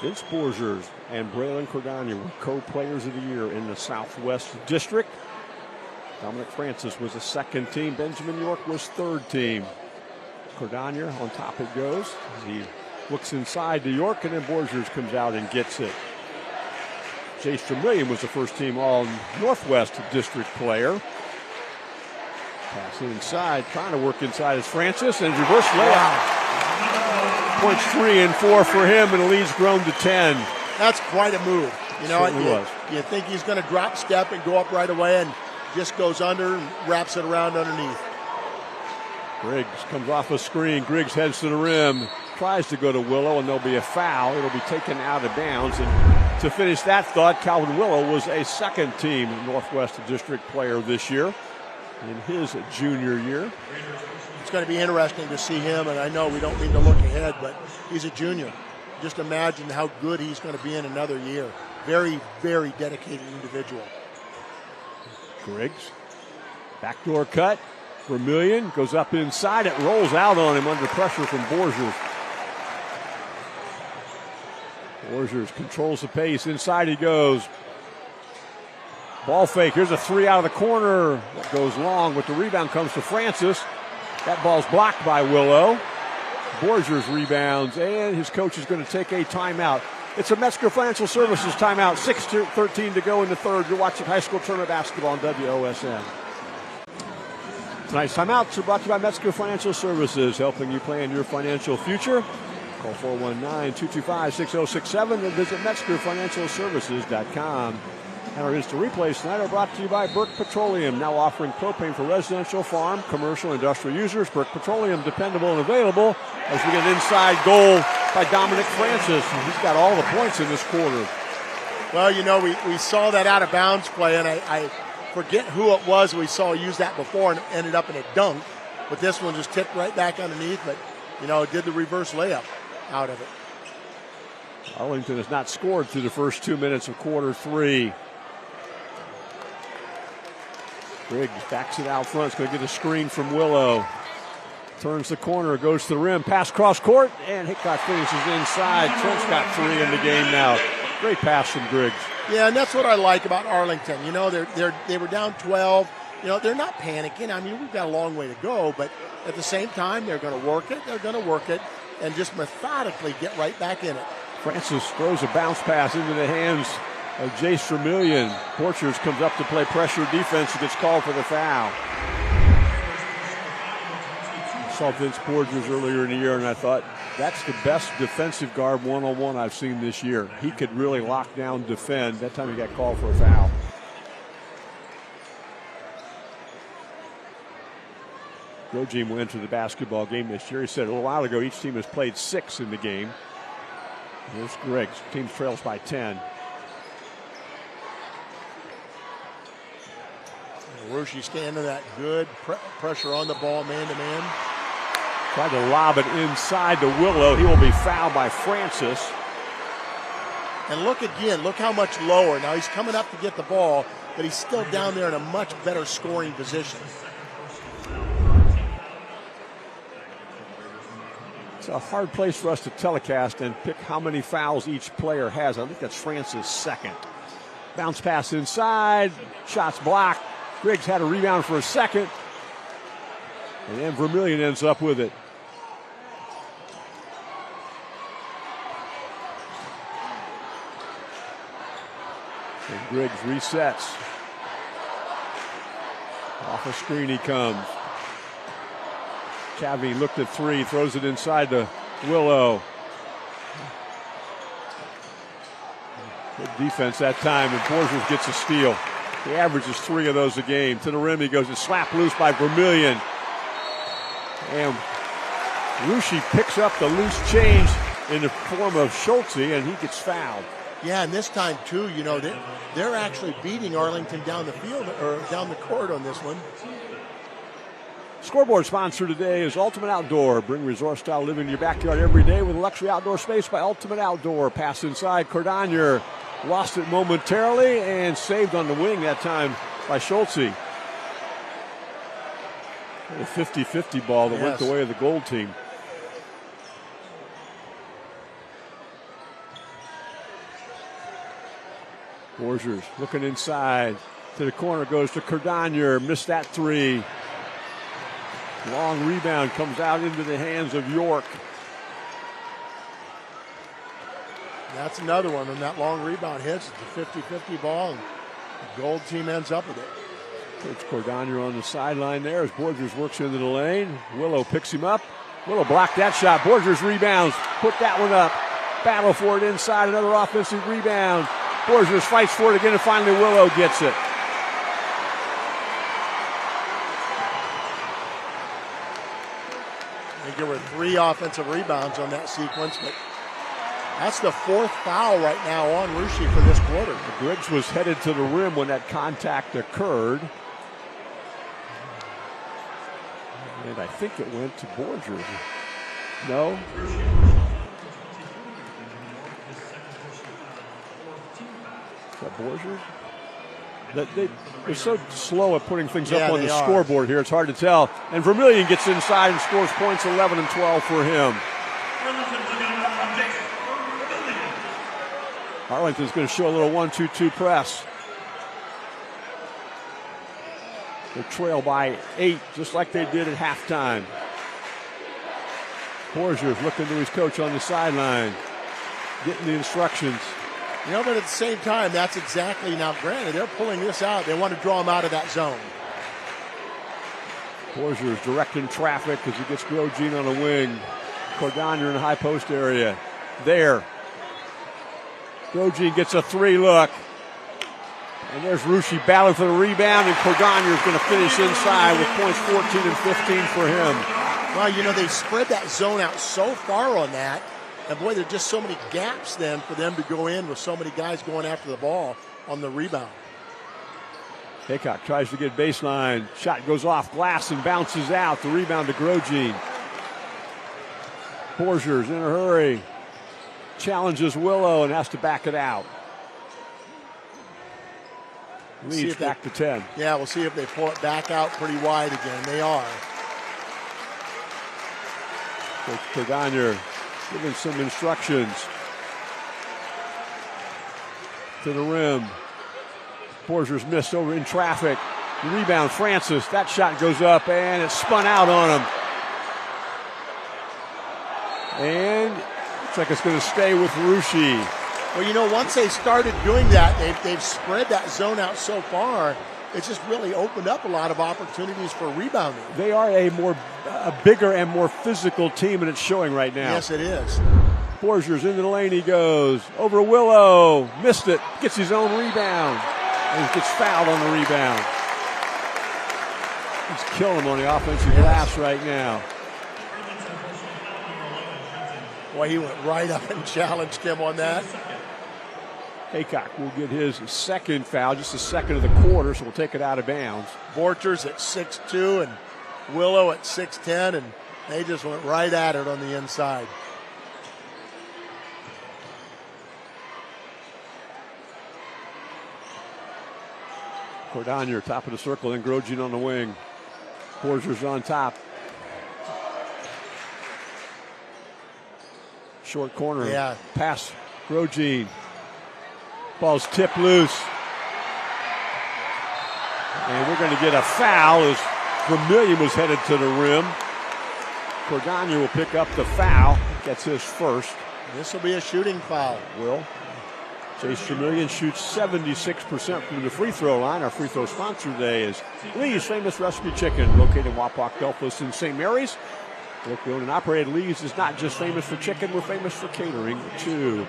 A: Vince Borgers and Braylon Cordania were co-players of the year in the Southwest District. Dominic Francis was the second team. Benjamin York was third team. Cordania on top it goes. He looks inside to York, and then Borgers comes out and gets it. Jace Vermillion was the first team All-Northwest District player. Passing inside, trying to work inside is Francis, and reverse layup. Points 3 and 4 for him, and the lead's grown to 10.
B: That's quite a move.
A: You
B: you think he's going to drop step and go up right away, and just goes under and wraps it around underneath.
A: Griggs comes off a screen. Griggs heads to the rim, tries to go to Willow, and there'll be a foul. It'll be taken out of bounds. And to finish that thought, Calvin Willow was a second-team Northwest District player this year in his junior year.
B: It's going to be interesting to see him, and I know we don't mean to look ahead, but he's a junior. Just imagine how good he's going to be in another year. Very, very dedicated individual.
A: Griggs, backdoor cut. Vermillion goes up inside. It rolls out on him under pressure from Borgers. Borgers controls the pace. Inside he goes. Ball fake. Here's a three out of the corner. That goes long, but the rebound comes to Francis. That ball's blocked by Willow. Borgers rebounds, and his coach is going to take a timeout. It's a Metzger Financial Services timeout. 6:13 to go in the third. You're watching high school tournament basketball on WOSN. Tonight's timeouts are brought to you by Metzger Financial Services, helping you plan your financial future. Call 419-225-6067 or visit MetzgerFinancialServices.com. And our instant replays tonight are brought to you by Burke Petroleum, now offering propane for residential, farm, commercial, industrial users. Burke Petroleum, dependable and available. As we get an inside goal by Dominic Francis. He's got all the points in this quarter.
B: Well, we saw that out of bounds play, and I forget who it was we saw use that before and ended up in a dunk. But this one just tipped right back underneath, but, it did the reverse layup out of it.
A: Arlington has not scored through the first 2 minutes of quarter three. Griggs backs it out front. It's going to get a screen from Willow. Turns the corner, goes to the rim, pass cross court, and Hickok finishes inside. Trent's got 3 in the game now. Great pass from Griggs.
B: Yeah, and that's what I like about Arlington. They were down 12. They're not panicking. I mean, we've got a long way to go, but at the same time, they're going to work it. They're going to work it and just methodically get right back in it.
A: Francis throws a bounce pass into the hands of Jace Vermillion. Borchers comes up to play pressure defense and gets called for the foul. I saw Vince Borgers earlier in the year, and I thought, that's the best defensive guard one-on-one I've seen this year. He could really lock down, defend. That time he got called for a foul. Grogin will enter the basketball game this year. He said a little while ago each team has played 6 in the game. Here's Griggs. Team trails by 10.
B: Rushi staying to that good pressure on the ball, man-to-man.
A: Tried to lob it inside to Willow. He will be fouled by Francis.
B: And look how much lower. Now he's coming up to get the ball, but he's still down there in a much better scoring position.
A: It's a hard place for us to telecast and pick how many fouls each player has. I think that's Francis' second. Bounce pass inside. Shots blocked. Griggs had a rebound for a second. And then Vermillion ends up with it. And Griggs resets. Off a screen he comes. Cavey looked at 3, throws it inside to Willow. Good defense that time, and Borgers gets a steal. He averages 3 of those a game. To the rim he goes, and slapped loose by Vermillion. And Ruschi picks up the loose change in the form of Schultze, and he gets fouled.
B: Yeah, and this time too, you know, they're actually beating Arlington down the field or down the court on this one.
A: Scoreboard sponsor today is Ultimate Outdoor. Bring resort-style living to your backyard every day with a luxury outdoor space by Ultimate Outdoor. Pass inside, Cordonier lost it momentarily and saved on the wing that time by Schultze. A 50-50 ball that went the way of the gold team. Borgers looking inside. To the corner goes to Cordonier. Missed that 3. Long rebound comes out into the hands of York.
B: That's another one. When that long rebound hits, it's a 50-50 ball, and the gold team ends up with it.
A: Coach Cordonier on the sideline there as Borgers works into the lane. Willow picks him up. Willow blocked that shot. Borgers rebounds. Put that one up. Battle for it inside. Another offensive rebound. Borgers fights for it again, and finally Willow gets it.
B: I think there were 3 offensive rebounds on that sequence, but that's the 4th foul right now on Ruschi for this quarter.
A: Griggs was headed to the rim when that contact occurred. And I think it went to Borgers. No? Is that Borgers? They're so slow at putting things up on the scoreboard here, it's hard to tell. And Vermillion gets inside and scores points, 11 and 12 for him. Arlington's going to show a little 1-2-2 press. They trail by 8, just like they did at halftime. Borgers looking to his coach on the sideline, getting the instructions.
B: You know, but at the same time, that's exactly, now granted, they're pulling this out. They want to draw him out of that zone.
A: Borgers directing traffic as he gets Grosjean on the wing. Cordonier in the high post area. There. Grosjean gets a 3 look. And there's Ruschi battling for the rebound, and Cordonier is going to finish inside with points 14 and 15 for him.
B: Well, you know, they spread that zone out so far on that. And boy, there are just so many gaps then for them to go in with so many guys going after the ball on the rebound.
A: Haycock tries to get baseline. Shot goes off glass and bounces out. The rebound to Grosjean. Borgers in a hurry. Challenges Willow and has to back it out. Leads back to 10.
B: Yeah, we'll see if they pull it back out pretty wide again. They are.
A: Cordonier giving some instructions. To the rim. Borgers missed over in traffic. Rebound, Francis. That shot goes up and it's spun out on him. And looks like it's going to stay with Ruschi.
B: Well, you know, once they started doing that, they've spread that zone out so far, it's just really opened up a lot of opportunities for rebounding.
A: They are a bigger and more physical team, and it's showing right now.
B: Yes, it is.
A: Borgers into the lane he goes. Over Willow. Missed it. Gets his own rebound. And gets fouled on the rebound. He's killing him on the offensive glass right now.
B: Boy, he went right up and challenged him on that.
A: Haycock will get his second foul, just the second of the quarter, so we'll take it out of bounds.
B: Borchers at 6'2" and Willow at 6'10", and they just went right at it on the inside.
A: Cordonier, top of the circle, and Grosjean on the wing. Borgers on top. Short corner.
B: Yeah.
A: Pass. Grosjean. Ball's tipped loose. And we're going to get a foul as Vermillion was headed to the rim. Cordonier will pick up the foul. Gets his first.
B: This will be a shooting foul.
A: Will. Chase Vermillion shoots 76% from the free throw line. Our free throw sponsor today is Lee's Famous Recipe Chicken, located in Wapak, Delphos, and St. Mary's. Locally owned and operated, Lee's is not just famous for chicken, we're famous for catering too.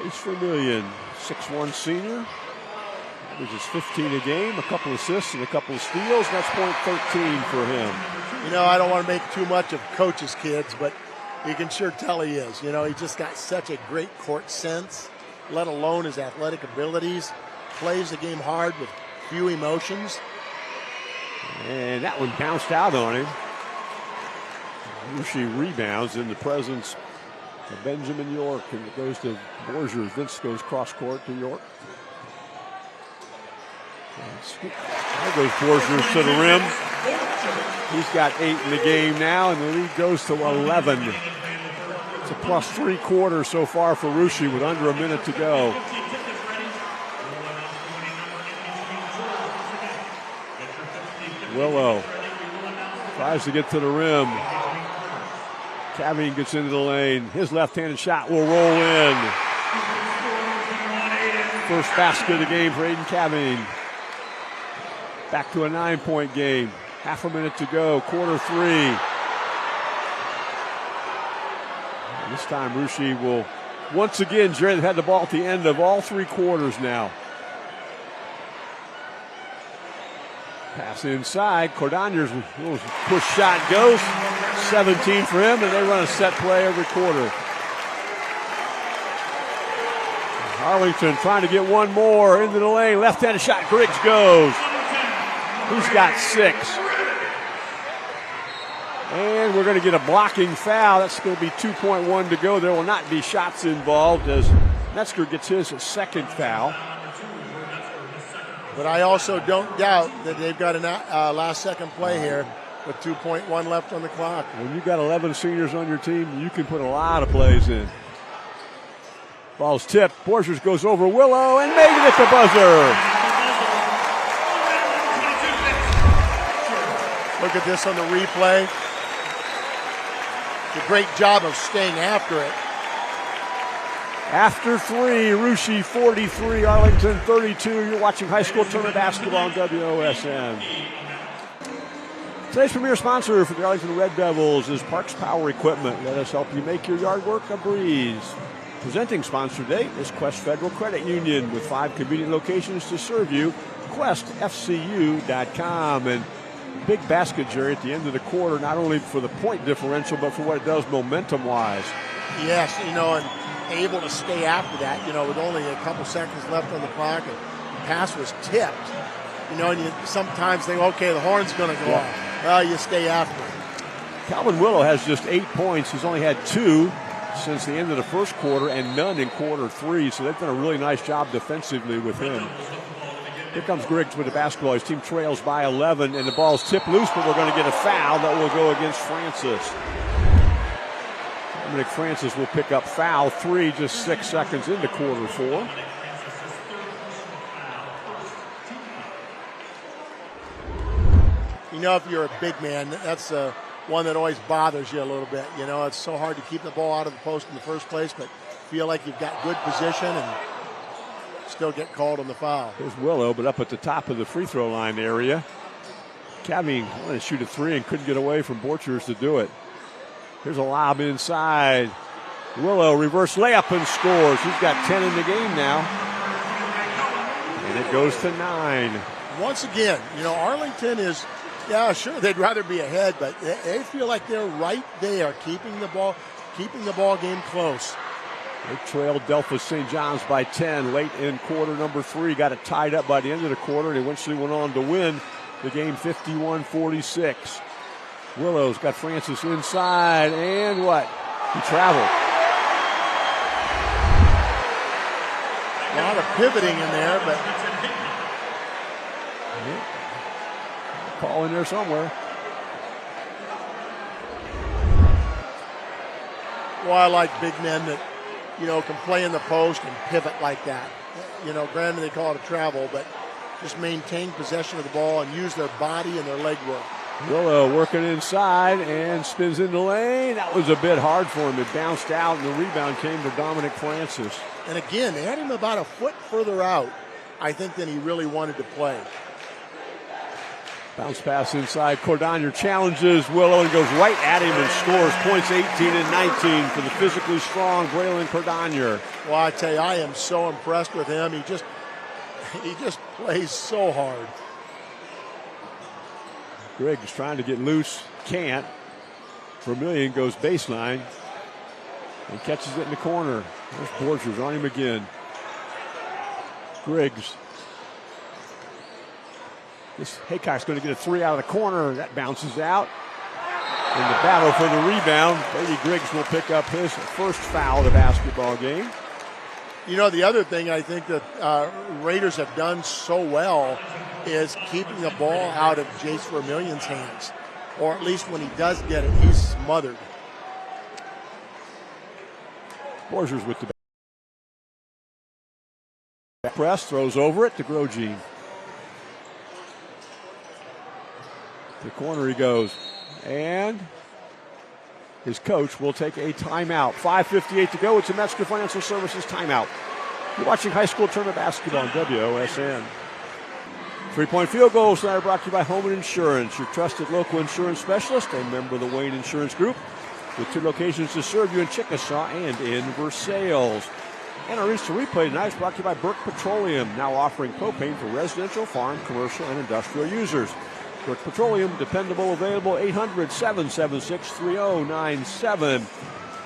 A: Ace Vermillion, 6'1" senior. Averages 15 a game, a couple assists and a couple of steals. That's point 13 for him.
B: You know, I don't want to make too much of Coach's kids, but you can sure tell he is. You know, he just got such a great court sense, let alone his athletic abilities. Plays the game hard with few emotions.
A: And that one bounced out on him. Rushi rebounds in the presence of Benjamin York, and it goes to Borgers. Vince goes cross court to York. There goes Borgers to the rim. He's got 8 in the game now, and the lead goes to 11. It's a plus 3/4 so far for Rushi with under a minute to go. Willow tries to get to the rim. Caveen gets into the lane. His left-handed shot will roll in. First basket of the game for Aiden Caveen. Back to a 9-point game. Half a minute to go. Quarter 3. And this time Rushi will once again, Jerry, they've had the ball at the end of all 3 quarters now. Pass inside. Cordonier's little push shot goes. 17 for him, and they run a set play every quarter. Arlington trying to get one more into the lane. Left-handed shot. Griggs goes. He's got 6. And we're going to get a blocking foul. That's going to be 2.1 to go. There will not be shots involved as Metzger gets his second foul.
B: But I also don't doubt that they've got a last-second play here with 2.1 left on the clock.
A: When you've got 11 seniors on your team, you can put a lot of plays in. Ball's tipped. Borgers goes over Willow and made it at the buzzer.
B: Look at this on the replay. A great job of staying after it.
A: After 3, Rushi 43, Arlington 32. You're watching high school tournament basketball on WOSN. Today's premier sponsor for the Arlington Red Devils is Parks Power Equipment. Let us help you make your yard work a breeze. Presenting sponsor today is Quest Federal Credit Union with 5 convenient locations to serve you. QuestFCU.com. And big basket, Jerry, at the end of the quarter, not only for the point differential, but for what it does momentum-wise.
B: Yes, you know, and able to stay after that, you know, with only a couple seconds left on the clock. And the pass was tipped, you know, and you sometimes think, okay, the horn's going to go off. Well, you stay after it.
A: Calvin Willow has just 8 points. He's only had 2 since the end of the first quarter and none in quarter 3, so they've done a really nice job defensively with him. Here comes Griggs with the basketball. His team trails by 11, and the ball's tipped loose, but we're going to get a foul that will go against Francis. Dominic Francis will pick up foul 3 just 6 seconds into quarter 4.
B: You know, if you're a big man, that's one that always bothers you a little bit. You know, it's so hard to keep the ball out of the post in the first place, but feel like you've got good position and still get called on the foul.
A: Here's Willow, but up at the top of the free throw line area. Caveen wanted to shoot a 3 and couldn't get away from Borchers to do it. Here's a lob inside. Willow reverse layup and scores. He's got 10 in the game now. And it goes to 9.
B: Once again, you know, Arlington is, yeah, sure, they'd rather be ahead, but they feel like they're right there, keeping the ball game close.
A: They trailed Delphos St. John's by 10 late in quarter number 3. Got it tied up by the end of the quarter and eventually went on to win the game 51-46. Willow's got Francis inside, and what? He traveled.
B: A lot of pivoting in there, but
A: call in there somewhere.
B: Well, I like big men that, you know, can play in the post and pivot like that. You know, granted they call it a travel, but just maintain possession of the ball and use their body and their leg work.
A: Willow working inside and spins in the lane. That was a bit hard for him. It bounced out, and the rebound came to Dominic Francis.
B: And again, they had him about a foot further out, I think, than he really wanted to play.
A: Bounce pass inside. Cordonier challenges Willow and goes right at him and scores points 18 and 19 for the physically strong Braylon Cordonier.
B: Well, I tell you, I am so impressed with him. He just plays so hard.
A: Griggs trying to get loose, can't. Vermillion goes baseline and catches it in the corner. There's Borgers on him again. Griggs. This Haycock's going to get a three out of the corner. That bounces out. In the battle for the rebound, Brady Griggs will pick up his first foul of the basketball game.
B: You know, the other thing I think that Raiders have done so well is keeping the ball out of Jace Vermillion's hands. Or at least when he does get it, he's smothered.
A: Borgers with the back press, throws over it to Grosjean. The corner he goes, and his coach will take a timeout. 5:58 to go. It's a Metzger Financial Services timeout. You're watching high school tournament basketball on WOSN. Three-point field goals tonight are brought to you by Home Insurance, your trusted local insurance specialist, a member of the Wayne Insurance Group, with 2 locations to serve you in Chickasaw and in Versailles. And our instant replay tonight is brought to you by Burke Petroleum, now offering propane for residential, farm, commercial, and industrial users. Burke Petroleum, dependable, available, 800-776-3097.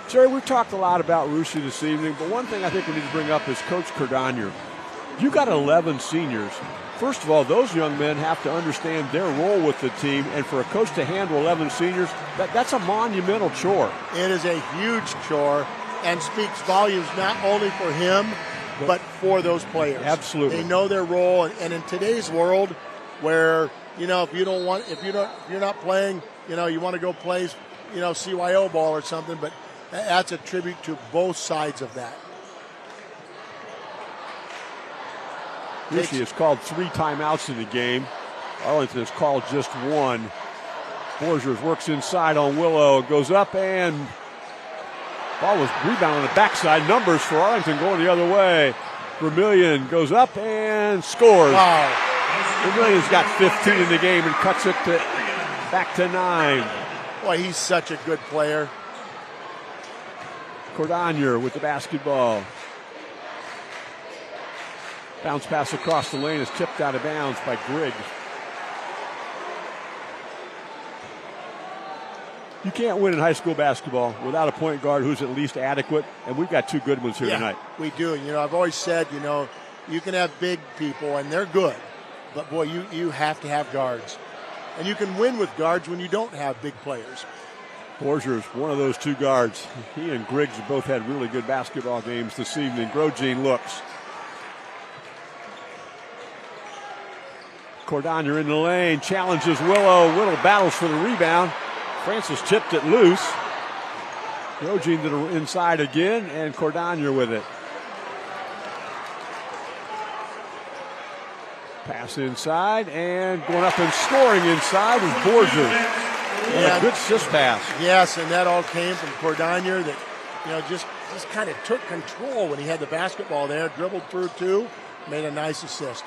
A: Jerry, we've talked a lot about Russia this evening, but one thing I think we need to bring up is Coach Cordonier. You got 11 seniors. First of all, those young men have to understand their role with the team, and for a coach to handle 11 seniors, that's a monumental chore.
B: It is a huge chore and speaks volumes not only for him, but for those players.
A: Absolutely.
B: They know their role, and in today's world where, you know, if you're not playing, you know, you want to go play, you know, CYO ball or something, but that's a tribute to both sides of that.
A: Rishi has called 3 timeouts in the game. Arlington has called just 1. Borgers works inside on Willow, goes up, and ball was rebounded on the backside. Numbers for Arlington going the other way. Vermillion goes up and scores.
B: Wow.
A: Vermillion's got 15 in the game and cuts it back to 9.
B: Boy, he's such a good player.
A: Cordonier with the basketball. Bounce pass across the lane is tipped out of bounds by Griggs. You can't win in high school basketball without a point guard who's at least adequate, and we've got 2 good ones here tonight.
B: We do. You know, I've always said, you know, you can have big people, and they're good, but, boy, you have to have guards. And you can win with guards when you don't have big players.
A: Borgers, one of those 2 guards. He and Griggs have both had really good basketball games this evening. Grosjean looks. Cordonier in the lane, challenges Willow. Willow battles for the rebound. Francis tipped it loose. Grosjean to the inside again, and Cordonier with it. Pass inside, and going up and scoring inside is Borgers. Yeah, a good assist pass.
B: Yes, and that all came from Cordonier that, you know, just kind of took control when he had the basketball there, dribbled through 2, made a nice assist.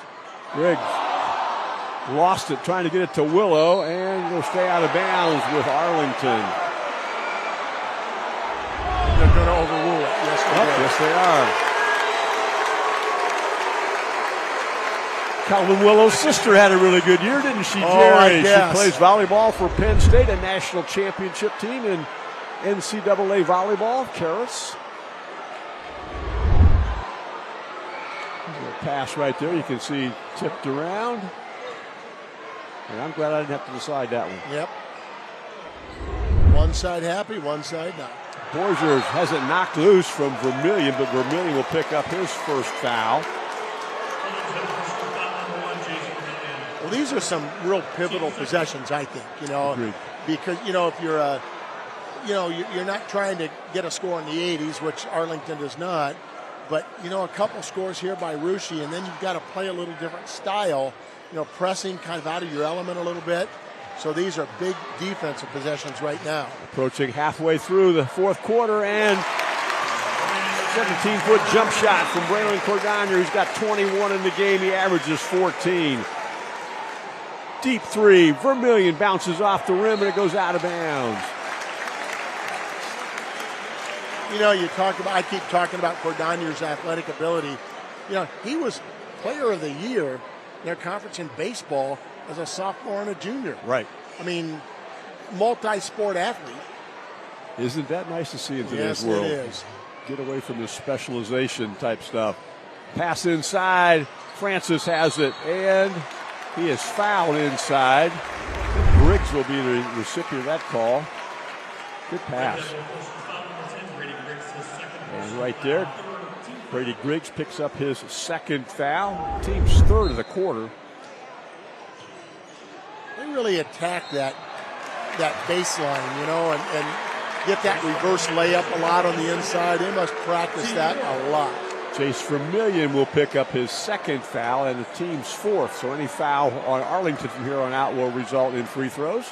A: Griggs lost it, trying to get it to Willow, and will stay out of bounds with Arlington.
B: They're going to overrule it.
A: Yes, they are. Calvin Willow's sister had a really good year, didn't she, Jerry?
B: I guess.
A: She plays volleyball for Penn State, a national championship team in NCAA volleyball. Karis. Pass right there, you can see tipped around. And I'm glad I didn't have to decide that one.
B: Yep. One side happy, one side not.
A: Borgers has it knocked loose from Vermillion, but Vermillion will pick up his first foul.
B: Well, these are some real pivotal possessions, I think, you know.
A: Agreed.
B: Because, you know, if you're you're not trying to get a score in the 80s, which Arlington does not, but, you know, a couple scores here by Russia, and then you've got to play a little different style, you know, pressing kind of out of your element a little bit. So these are big defensive possessions right now.
A: Approaching halfway through the 4th quarter, and 17-foot jump shot from Braylon Cordonier. He's got 21 in the game. He averages 14. Deep three. Vermillion bounces off the rim and it goes out of bounds.
B: You know, I keep talking about Cordonier's athletic ability. You know, he was player of the year in their conference in baseball as a sophomore and a junior.
A: Right.
B: I mean, multi-sport athlete.
A: Isn't that nice to see in today's world?
B: Yes, it is.
A: Get away from this specialization type stuff. Pass inside. Francis has it, and he is fouled inside. Griggs will be the recipient of that call. Good pass. And right there, Brady Griggs picks up his second foul. Team's third of the quarter.
B: They really attack that baseline, you know, and get that reverse layup a lot on the inside. They must practice that a lot.
A: Chase Vermillion will pick up his second foul and the team's fourth. So any foul on Arlington from here on out will result in free throws.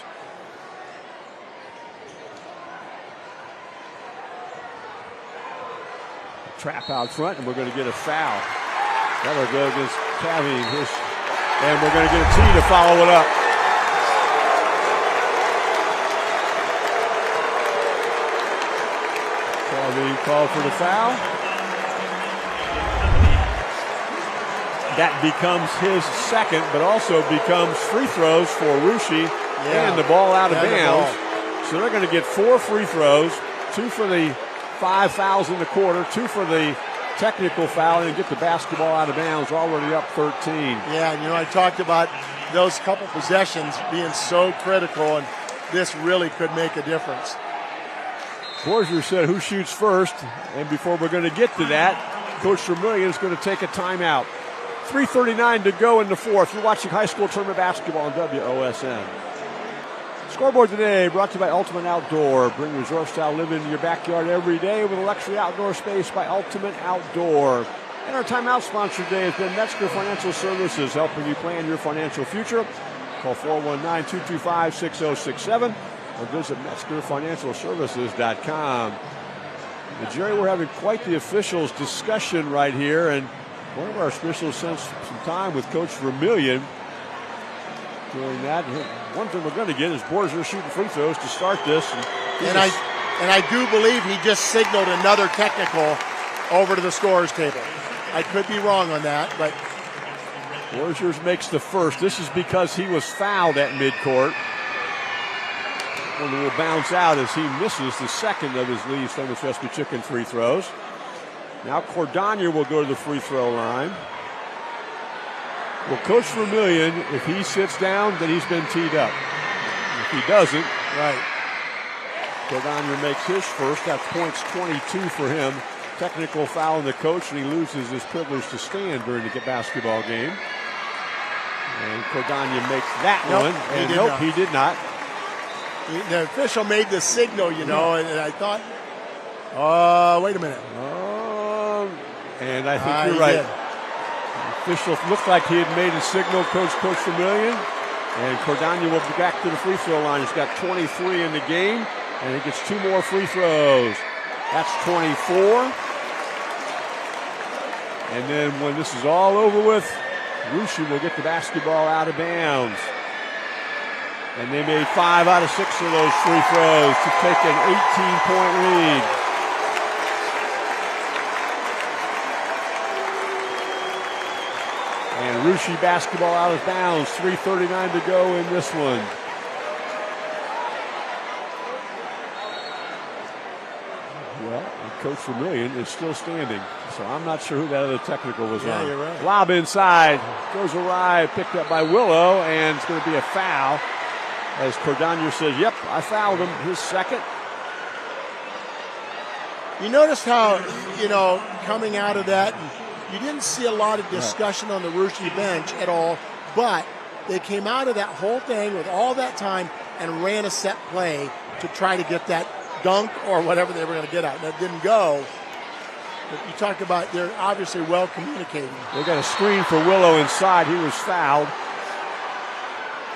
A: Trap out front, and we're going to get a foul. That'll go against Cavi, and we're going to get a tee to follow it up. Cavi called for the foul. That becomes his second, but also becomes free throws for Rushi and the ball out of bounds. So they're going to get 4 free throws, 2 for the 5 fouls in the quarter, 2 for the technical foul, and get the basketball out of bounds, already up 13.
B: Yeah, and you know, I talked about those couple possessions being so critical, and this really could make a difference.
A: Borger said who shoots first, and before we're going to get to that, Coach Vermillion is going to take a timeout. 3:39 to go in the fourth. You're watching high school tournament basketball on WOSN. Scoreboard today brought to you by Ultimate Outdoor. Bring resort-style living into your backyard every day with a luxury outdoor space by Ultimate Outdoor. And our timeout sponsor today has been Metzger Financial Services, helping you plan your financial future. Call 419-225-6067 or visit MetzgerFinancialServices.com. Now, Jerry, we're having quite the officials discussion right here, and one of our officials spent some time with Coach Vermillion doing that. One thing we're going to get is Borger shooting free throws to start this.
B: And I do believe he just signaled another technical over to the scorer's table. I could be wrong on that, but
A: Borger makes the first. This is because he was fouled at midcourt. One will bounce out as he misses the second of his Lee's Famous Recipe Chicken free throws. Now Cordonier will go to the free throw line. Well, Coach Vermillion, if he sits down, then he's been teed up. If he doesn't,
B: right.
A: Cordonier makes his first. That's points 22 for him. Technical foul on the coach, and he loses his privilege to stand during the basketball game. And Cordonier makes that one. And he did not.
B: The official made the signal, you know, and I thought, wait a minute.
A: And I think you're right. The official looked like he had made a signal, Coach Vermillion. And Cordonier will be back to the free throw line. He's got 23 in the game, and he gets 2 more free throws. That's 24. And then when this is all over with, Rushi will get the basketball out of bounds. And they made 5 out of 6 of those free throws to take an 18-point lead. And Rushi basketball out of bounds. 3:39 to go in this one. Well, Coach Vermillion is still standing, so I'm not sure who that other technical was on.
B: You're right.
A: Lob inside, goes awry, picked up by Willow, and it's going to be a foul. As Cordonier says, yep, I fouled him, his second.
B: You notice how, you know, coming out of that, you didn't see a lot of discussion on the Rushi bench at all, but they came out of that whole thing with all that time and ran a set play to try to get that dunk or whatever they were going to get out. And that didn't go. But you talk about they're obviously well communicating.
A: They got a screen for Willow inside. He was fouled.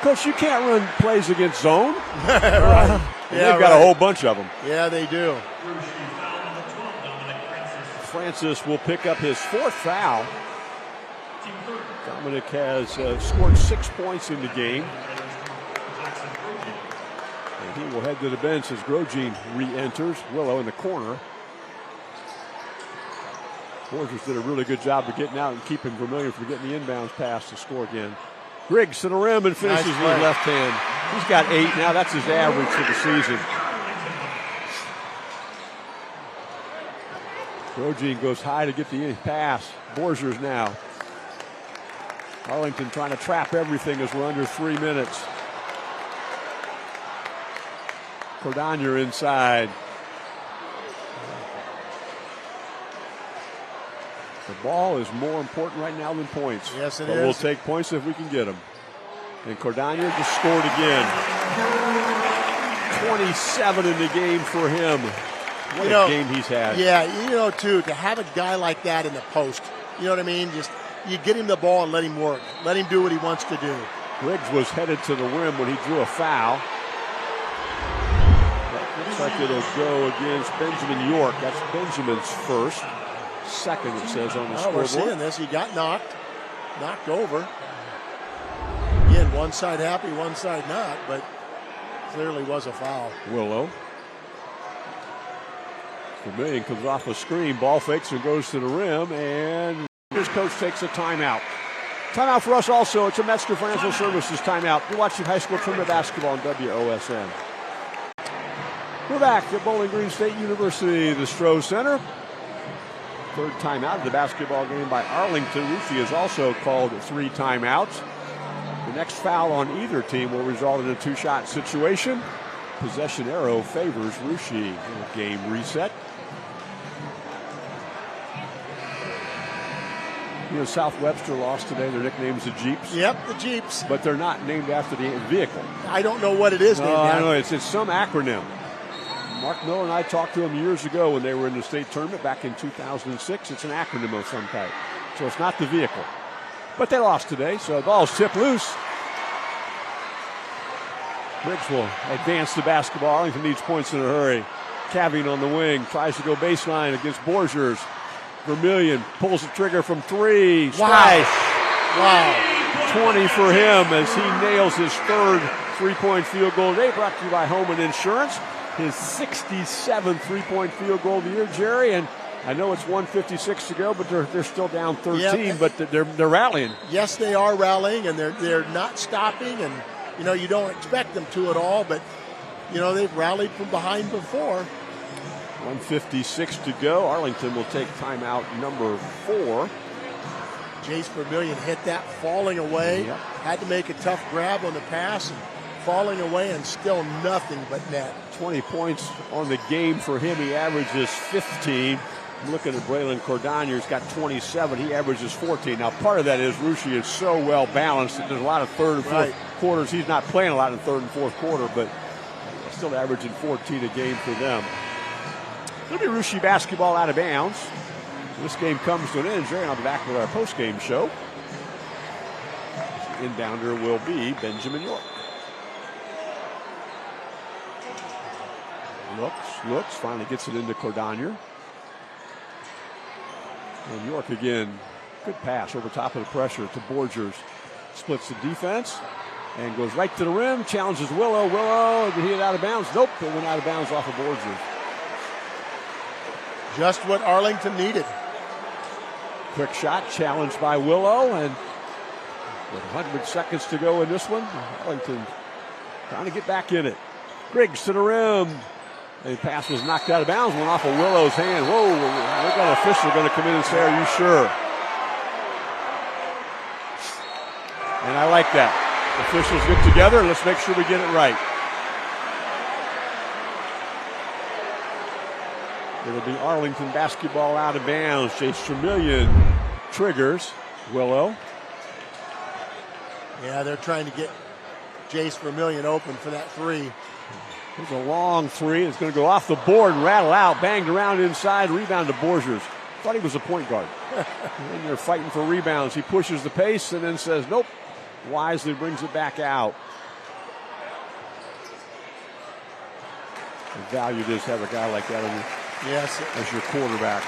A: Coach, you can't run plays against zone.
B: Right.
A: They've got a whole bunch of them.
B: Yeah, they do.
A: Francis will pick up his 4th foul. Dominic has scored 6 points in the game. And he will head to the bench as Grosjean re-enters. Willow in the corner. Borgers did a really good job of getting out and keeping Vermillion from getting the inbounds pass to score again. Griggs to the rim and finishes with his left hand. He's got 8 now. That's his average for the season. Grosjean goes high to get the pass. Borgers now. Arlington trying to trap everything as we're under 3 minutes. Cordagna inside. The ball is more important right now than points.
B: Yes, it
A: is. We'll take points if we can get them. And Cordagna just scored again. 27 in the game for him. What a game he's had.
B: Yeah, too, to have a guy like that in the post, you know what I mean? Just you get him the ball and let him work. Let him do what he wants to do.
A: Griggs was headed to the rim when he drew a foul. That looks like it'll go against Benjamin York. That's Benjamin's first. Second, it says on the scoreboard.
B: We're seeing this. He got knocked over. Again, one side happy, one side not, but clearly was a foul.
A: Willow. Vermillion comes off a screen, ball fakes and goes to the rim, and his coach takes a timeout. Timeout for us also. It's a Metzger Financial Services timeout. You're watching high school tournament basketball on WOSN. We're back at Bowling Green State University, the Stroh Center. Third timeout of the basketball game by Arlington. Russia has also called 3 timeouts. The next foul on either team will result in a 2-shot situation. Possession arrow favors Russia. Game reset. South Webster lost today. Their nickname's the Jeeps.
B: Yep, the Jeeps.
A: But they're not named after the vehicle.
B: I don't know what it is.
A: I know it's some acronym. Mark Miller and I talked to him years ago when they were in the state tournament back in 2006. It's an acronym of some type. So it's not the vehicle. But they lost today, so the ball's tipped loose. Briggs will advance the basketball. Arlington needs points in a hurry. Cavian on the wing, tries to go baseline against Borgers. Vermillion pulls the trigger from 3. Splash.
B: Wow.
A: 20 for him as he nails his third 3-point field goal today. Brought to you by Home and Insurance. His 67th 3-point field goal of the year, Jerry. And I know it's 1:56 to go, but they're still down 13. Yep. But they're rallying.
B: Yes, they are rallying, and they're not stopping. And you don't expect them to at all, but they've rallied from behind before.
A: 1:56 to go. Arlington will take timeout number 4.
B: Jace Vermillion hit that falling away.
A: Yep.
B: Had to make a tough grab on the pass and falling away, and still nothing but net.
A: 20 points on the game for him. He averages 15. I'm looking at Braylon Cordagna. He's got 27. He averages 14. Now, part of that is Russia is so well balanced that there's a lot of third and fourth quarters. He's not playing a lot in third and fourth quarter, but still averaging 14 a game for them. It'll be Russia basketball out of bounds. This game comes to an end. Jerry and I'll be back with our post-game show. The inbounder will be Benjamin York. Looks, finally gets it into Cordagna. And York again, good pass over top of the pressure to Borgers. Splits the defense and goes right to the rim, challenges Willow. Did he get out of bounds? Nope, it went out of bounds off of Borgers.
B: Just what Arlington needed.
A: Quick shot, challenged by Willow, and with 100 seconds to go in this one, Arlington trying to get back in it. Griggs to the rim. The pass was knocked out of bounds, went off of Willow's hand. Whoa, we got an official going to come in and say, are you sure? And I like that. Officials get together, and let's make sure we get it right. It'll be Arlington basketball out of bounds. Jace Vermillion triggers Willow.
B: Yeah, they're trying to get Jace Vermillion open for that 3.
A: There's a long 3. It's going to go off the board and rattle out. Banged around inside. Rebound to Borgers. Thought he was a point guard. And they're fighting for rebounds. He pushes the pace and then says, nope. Wisely brings it back out. The value it is to have a guy like that as your quarterback.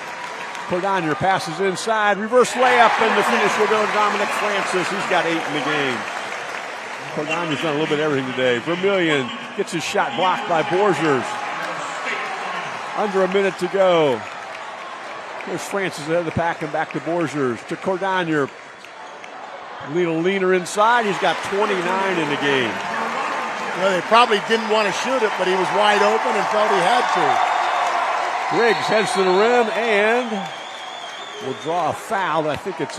A: Cordonier passes inside, reverse layup, and the finish will go to Dominic Francis. He's got 8 in the game. Cordonier's done a little bit of everything today. Vermillion gets his shot blocked by Borgers. Under a minute to go. Here's Francis ahead of the pack and back to Borgers. To Cordonier. A little leaner inside. He's got 29 in the game.
B: Well, they probably didn't want to shoot it, but he was wide open and felt he had to.
A: Griggs heads to the rim and will draw a foul. I think it's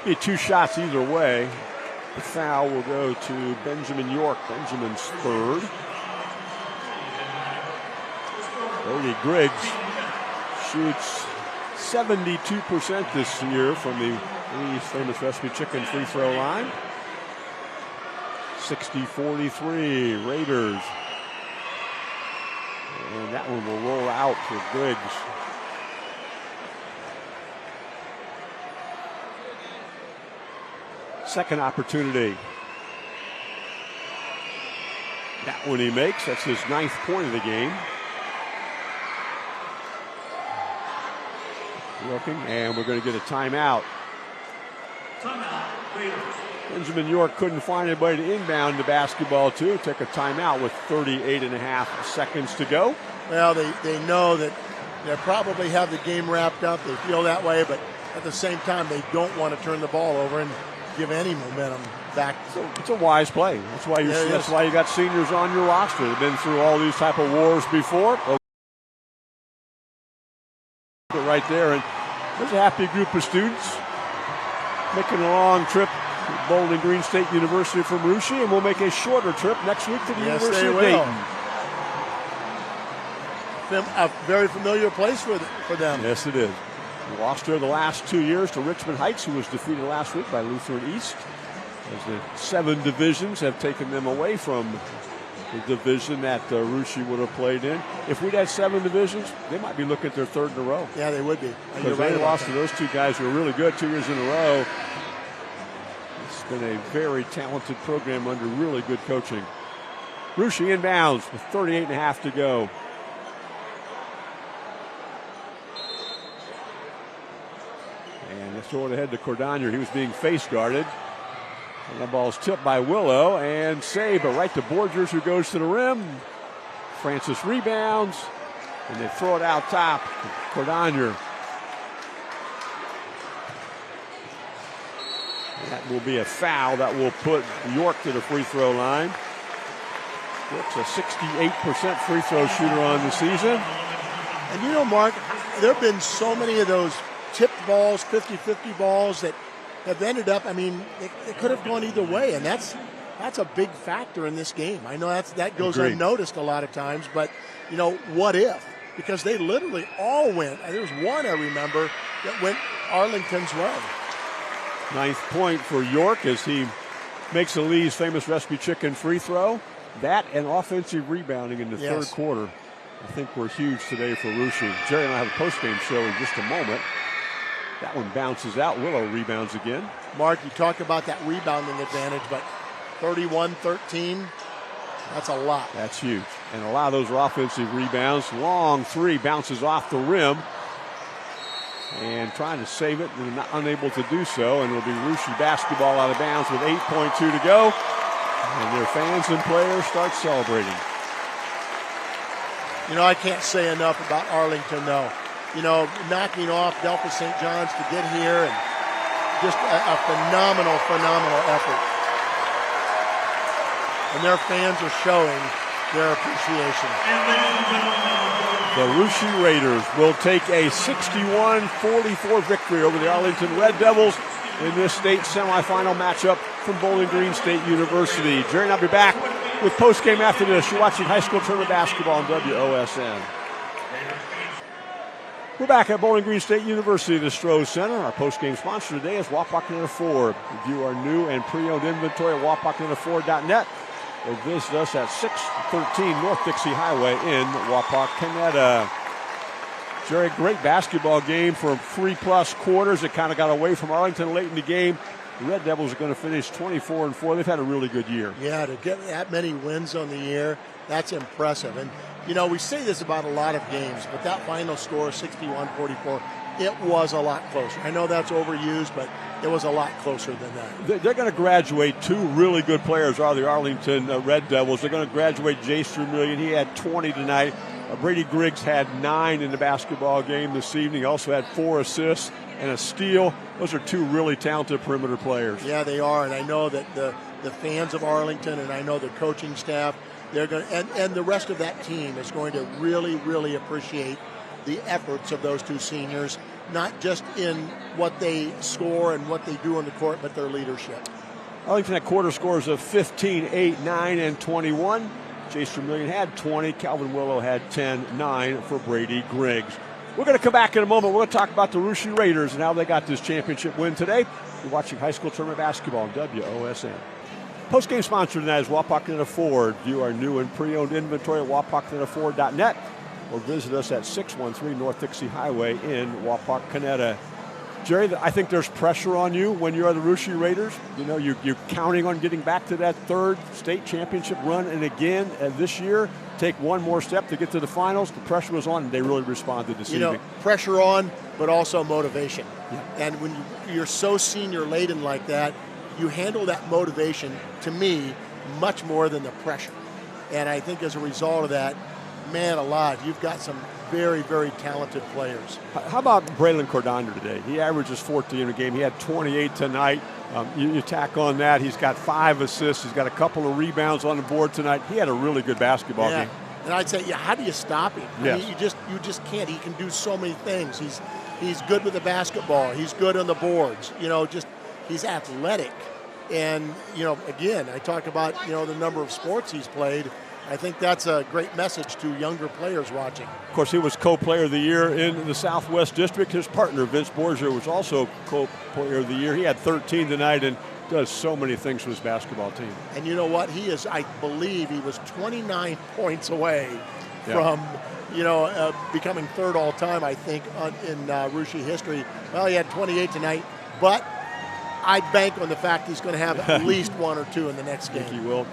A: be 2 shots either way. The foul will go to Benjamin York. Benjamin's third. Brady Griggs shoots 72% this year from the Lee's famous recipe chicken free throw line. 60-43 Raiders. And that one will roll out for Griggs. Second opportunity. That one he makes. That's his 9th point of the game. Working, and we're going to get a timeout.
C: Timeout, Raiders.
A: Benjamin York couldn't find anybody to inbound the basketball to. Took a timeout with 38.5 seconds to go.
B: Well, they know that they probably have the game wrapped up. They feel that way, but at the same time, they don't want to turn the ball over and give any momentum back.
A: So it's a wise play. That's why that's why you got seniors on your roster. They've been through all these type of wars before. Right there, and there's a happy group of students making a long trip to Bowling Green State University from Russia, and we'll make a shorter trip next week to the University of Dayton.
B: A very familiar place for them.
A: Yes, it is. We lost there the last 2 years to Richmond Heights, who was defeated last week by Lutheran East, as the 7 divisions have taken them away from the division that Russia would have played in. If we'd had 7 divisions, they might be looking at their 3rd in a row.
B: Yeah, they would be.
A: Because they lost to those 2 guys who were really good 2 years in a row. It's been a very talented program under really good coaching. Russia inbounds with 38.5 to go. And they throw it ahead to Cordonier. He was being face guarded. And that ball's tipped by Willow and saved, but right to Borgers, who goes to the rim. Francis rebounds, and they throw it out top. Cordonier. That will be a foul that will put York to the free throw line. York's a 68% free throw shooter on the season.
B: And you know, Mark, there have been so many of those tipped balls, 50-50 balls that have ended up, I mean, it could have gone either way, and that's a big factor in this game. I know that goes unnoticed a lot of times, but, you know, what if? Because they literally all went. There was one, I remember, that went Arlington's way.
A: 9th point for York as he makes the Lee's famous recipe chicken free throw. That and offensive rebounding in the 3rd quarter, I think, were huge today for Russia. Jerry and I have a postgame show in just a moment. That one bounces out. Willow rebounds again.
B: Mark, you talk about that rebounding advantage, but 31-13, that's a lot.
A: That's huge. And a lot of those are offensive rebounds. Long 3 bounces off the rim. And trying to save it, and unable to do so. And it'll be Russia basketball out of bounds with 8.2 to go. And their fans and players start celebrating.
B: You know, I can't say enough about Arlington, though. You know, knocking off Delta St. John's to get here, and just a phenomenal effort. And their fans are showing their appreciation.
A: The Russia Raiders will take a 61-44 victory over the Arlington Red Devils in this state semifinal matchup from Bowling Green State University. Jerry and I'll be back with postgame after this. You're watching high school tournament basketball on WOSN. We're back at Bowling Green State University, the Stroh Center. Our postgame sponsor today is Wapak Canada Ford. View our new and pre-owned inventory at wapakcanadaford.net or visit us at 613 North Dixie Highway in Wapak, Canada. Jerry, great basketball game for 3+ quarters. It kind of got away from Arlington late in the game. The Red Devils are going to finish 24-4. They've had a really good year.
B: Yeah, to get that many wins on the year, that's impressive. And, you know, we say this about a lot of games, but that final score, 61-44, it was a lot closer. I know that's overused, but it was a lot closer than that.
A: They're going to graduate two really good players, are the Arlington Red Devils. They're going to graduate Jace Vermillion. He had 20 tonight. Brady Griggs had 9 in the basketball game this evening. He also had 4 assists and a steal. Those are two really talented perimeter players.
B: Yeah, they are, and I know that the fans of Arlington and I know the coaching staff, they're going to, and the rest of that team is going to really, really appreciate the efforts of those two seniors, not just in what they score and what they do on the court, but their leadership.
A: Arlington had quarter scores of 15, 8, 9, and 21. Jace Vermillion had 20. Calvin Willow had 10, 9 for Brady Griggs. We're going to come back in a moment. We're going to talk about the Russia Raiders and how they got this championship win today. You're watching high school tournament basketball on WOSN. Post-game sponsor tonight is Wapak Canada Ford. View our new and pre-owned inventory at wapakcanadaford.net or visit us at 613 North Dixie Highway in Wapak, Canada. Jerry, I think there's pressure on you when you're the Russia Raiders. You know, you're counting on getting back to that third state championship run, and again this year, take one more step to get to the finals. The pressure was on, and they really responded this evening.
B: You know, pressure on, but also motivation.
A: Yeah.
B: And when you're so senior-laden like that, you handle that motivation, to me, much more than the pressure. And I think as a result of that, man alive, you've got some very, very talented players.
A: How about Braylon Cordonder today? He averages 14 a game. He had 28 tonight. You tack on that, he's got 5 assists. He's got a couple of rebounds on the board tonight. He had a really good basketball game.
B: And I'd say, how do you stop him?
A: Yes.
B: I mean, you just can't. He can do so many things. He's good with the basketball. He's good on the boards. You know, he's athletic. And, you know, again, I talked about, you know, the number of sports he's played. I think that's a great message to younger players watching.
A: Of course, he was co-player of the year in the Southwest District. His partner, Vince Borgia, was also co-player of the year. He had 13 tonight and does so many things for his basketball team.
B: And you know what? He is, I believe, he was 29 points away from, you know, becoming third all-time, I think, in Russia history. Well, he had 28 tonight, but I bank on the fact he's going to have at least 1 or 2 in the next game.
A: I think he will.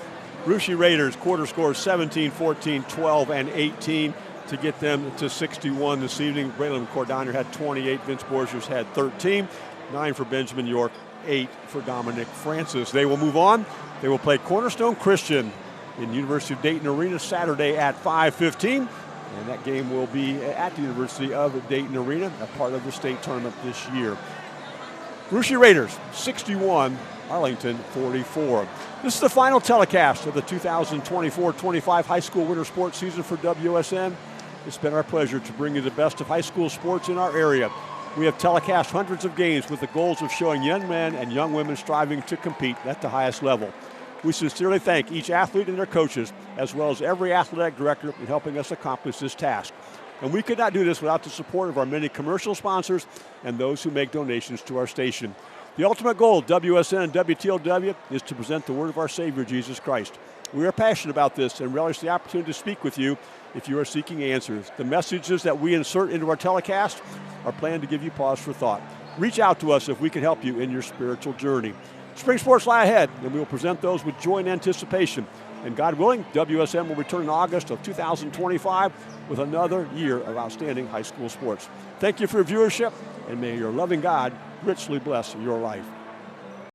A: Russia Raiders quarter scores 17, 14, 12, and 18 to get them to 61 this evening. Braylon Cordonder had 28. Vince Borges had 13. 9 for Benjamin York, 8 for Dominic Francis. They will move on. They will play Cornerstone Christian in University of Dayton Arena Saturday at 5:15. And that game will be at the University of Dayton Arena, a part of the state tournament this year. Russia Raiders 61, Arlington 44. This is the final telecast of the 2024-25 high school winter sports season for WSN. It's been our pleasure to bring you the best of high school sports in our area. We have telecast hundreds of games with the goals of showing young men and young women striving to compete at the highest level. We sincerely thank each athlete and their coaches, as well as every athletic director in helping us accomplish this task. And we could not do this without the support of our many commercial sponsors and those who make donations to our station. The ultimate goal of WSN and WTLW is to present the word of our Savior, Jesus Christ. We are passionate about this and relish the opportunity to speak with you if you are seeking answers. The messages that we insert into our telecast are planned to give you pause for thought. Reach out to us if we can help you in your spiritual journey. Spring sports lie ahead, and we will present those with joy and anticipation. And God willing, WSN will return in August of 2025 with another year of outstanding high school sports. Thank you for your viewership, and may your loving God richly bless your life.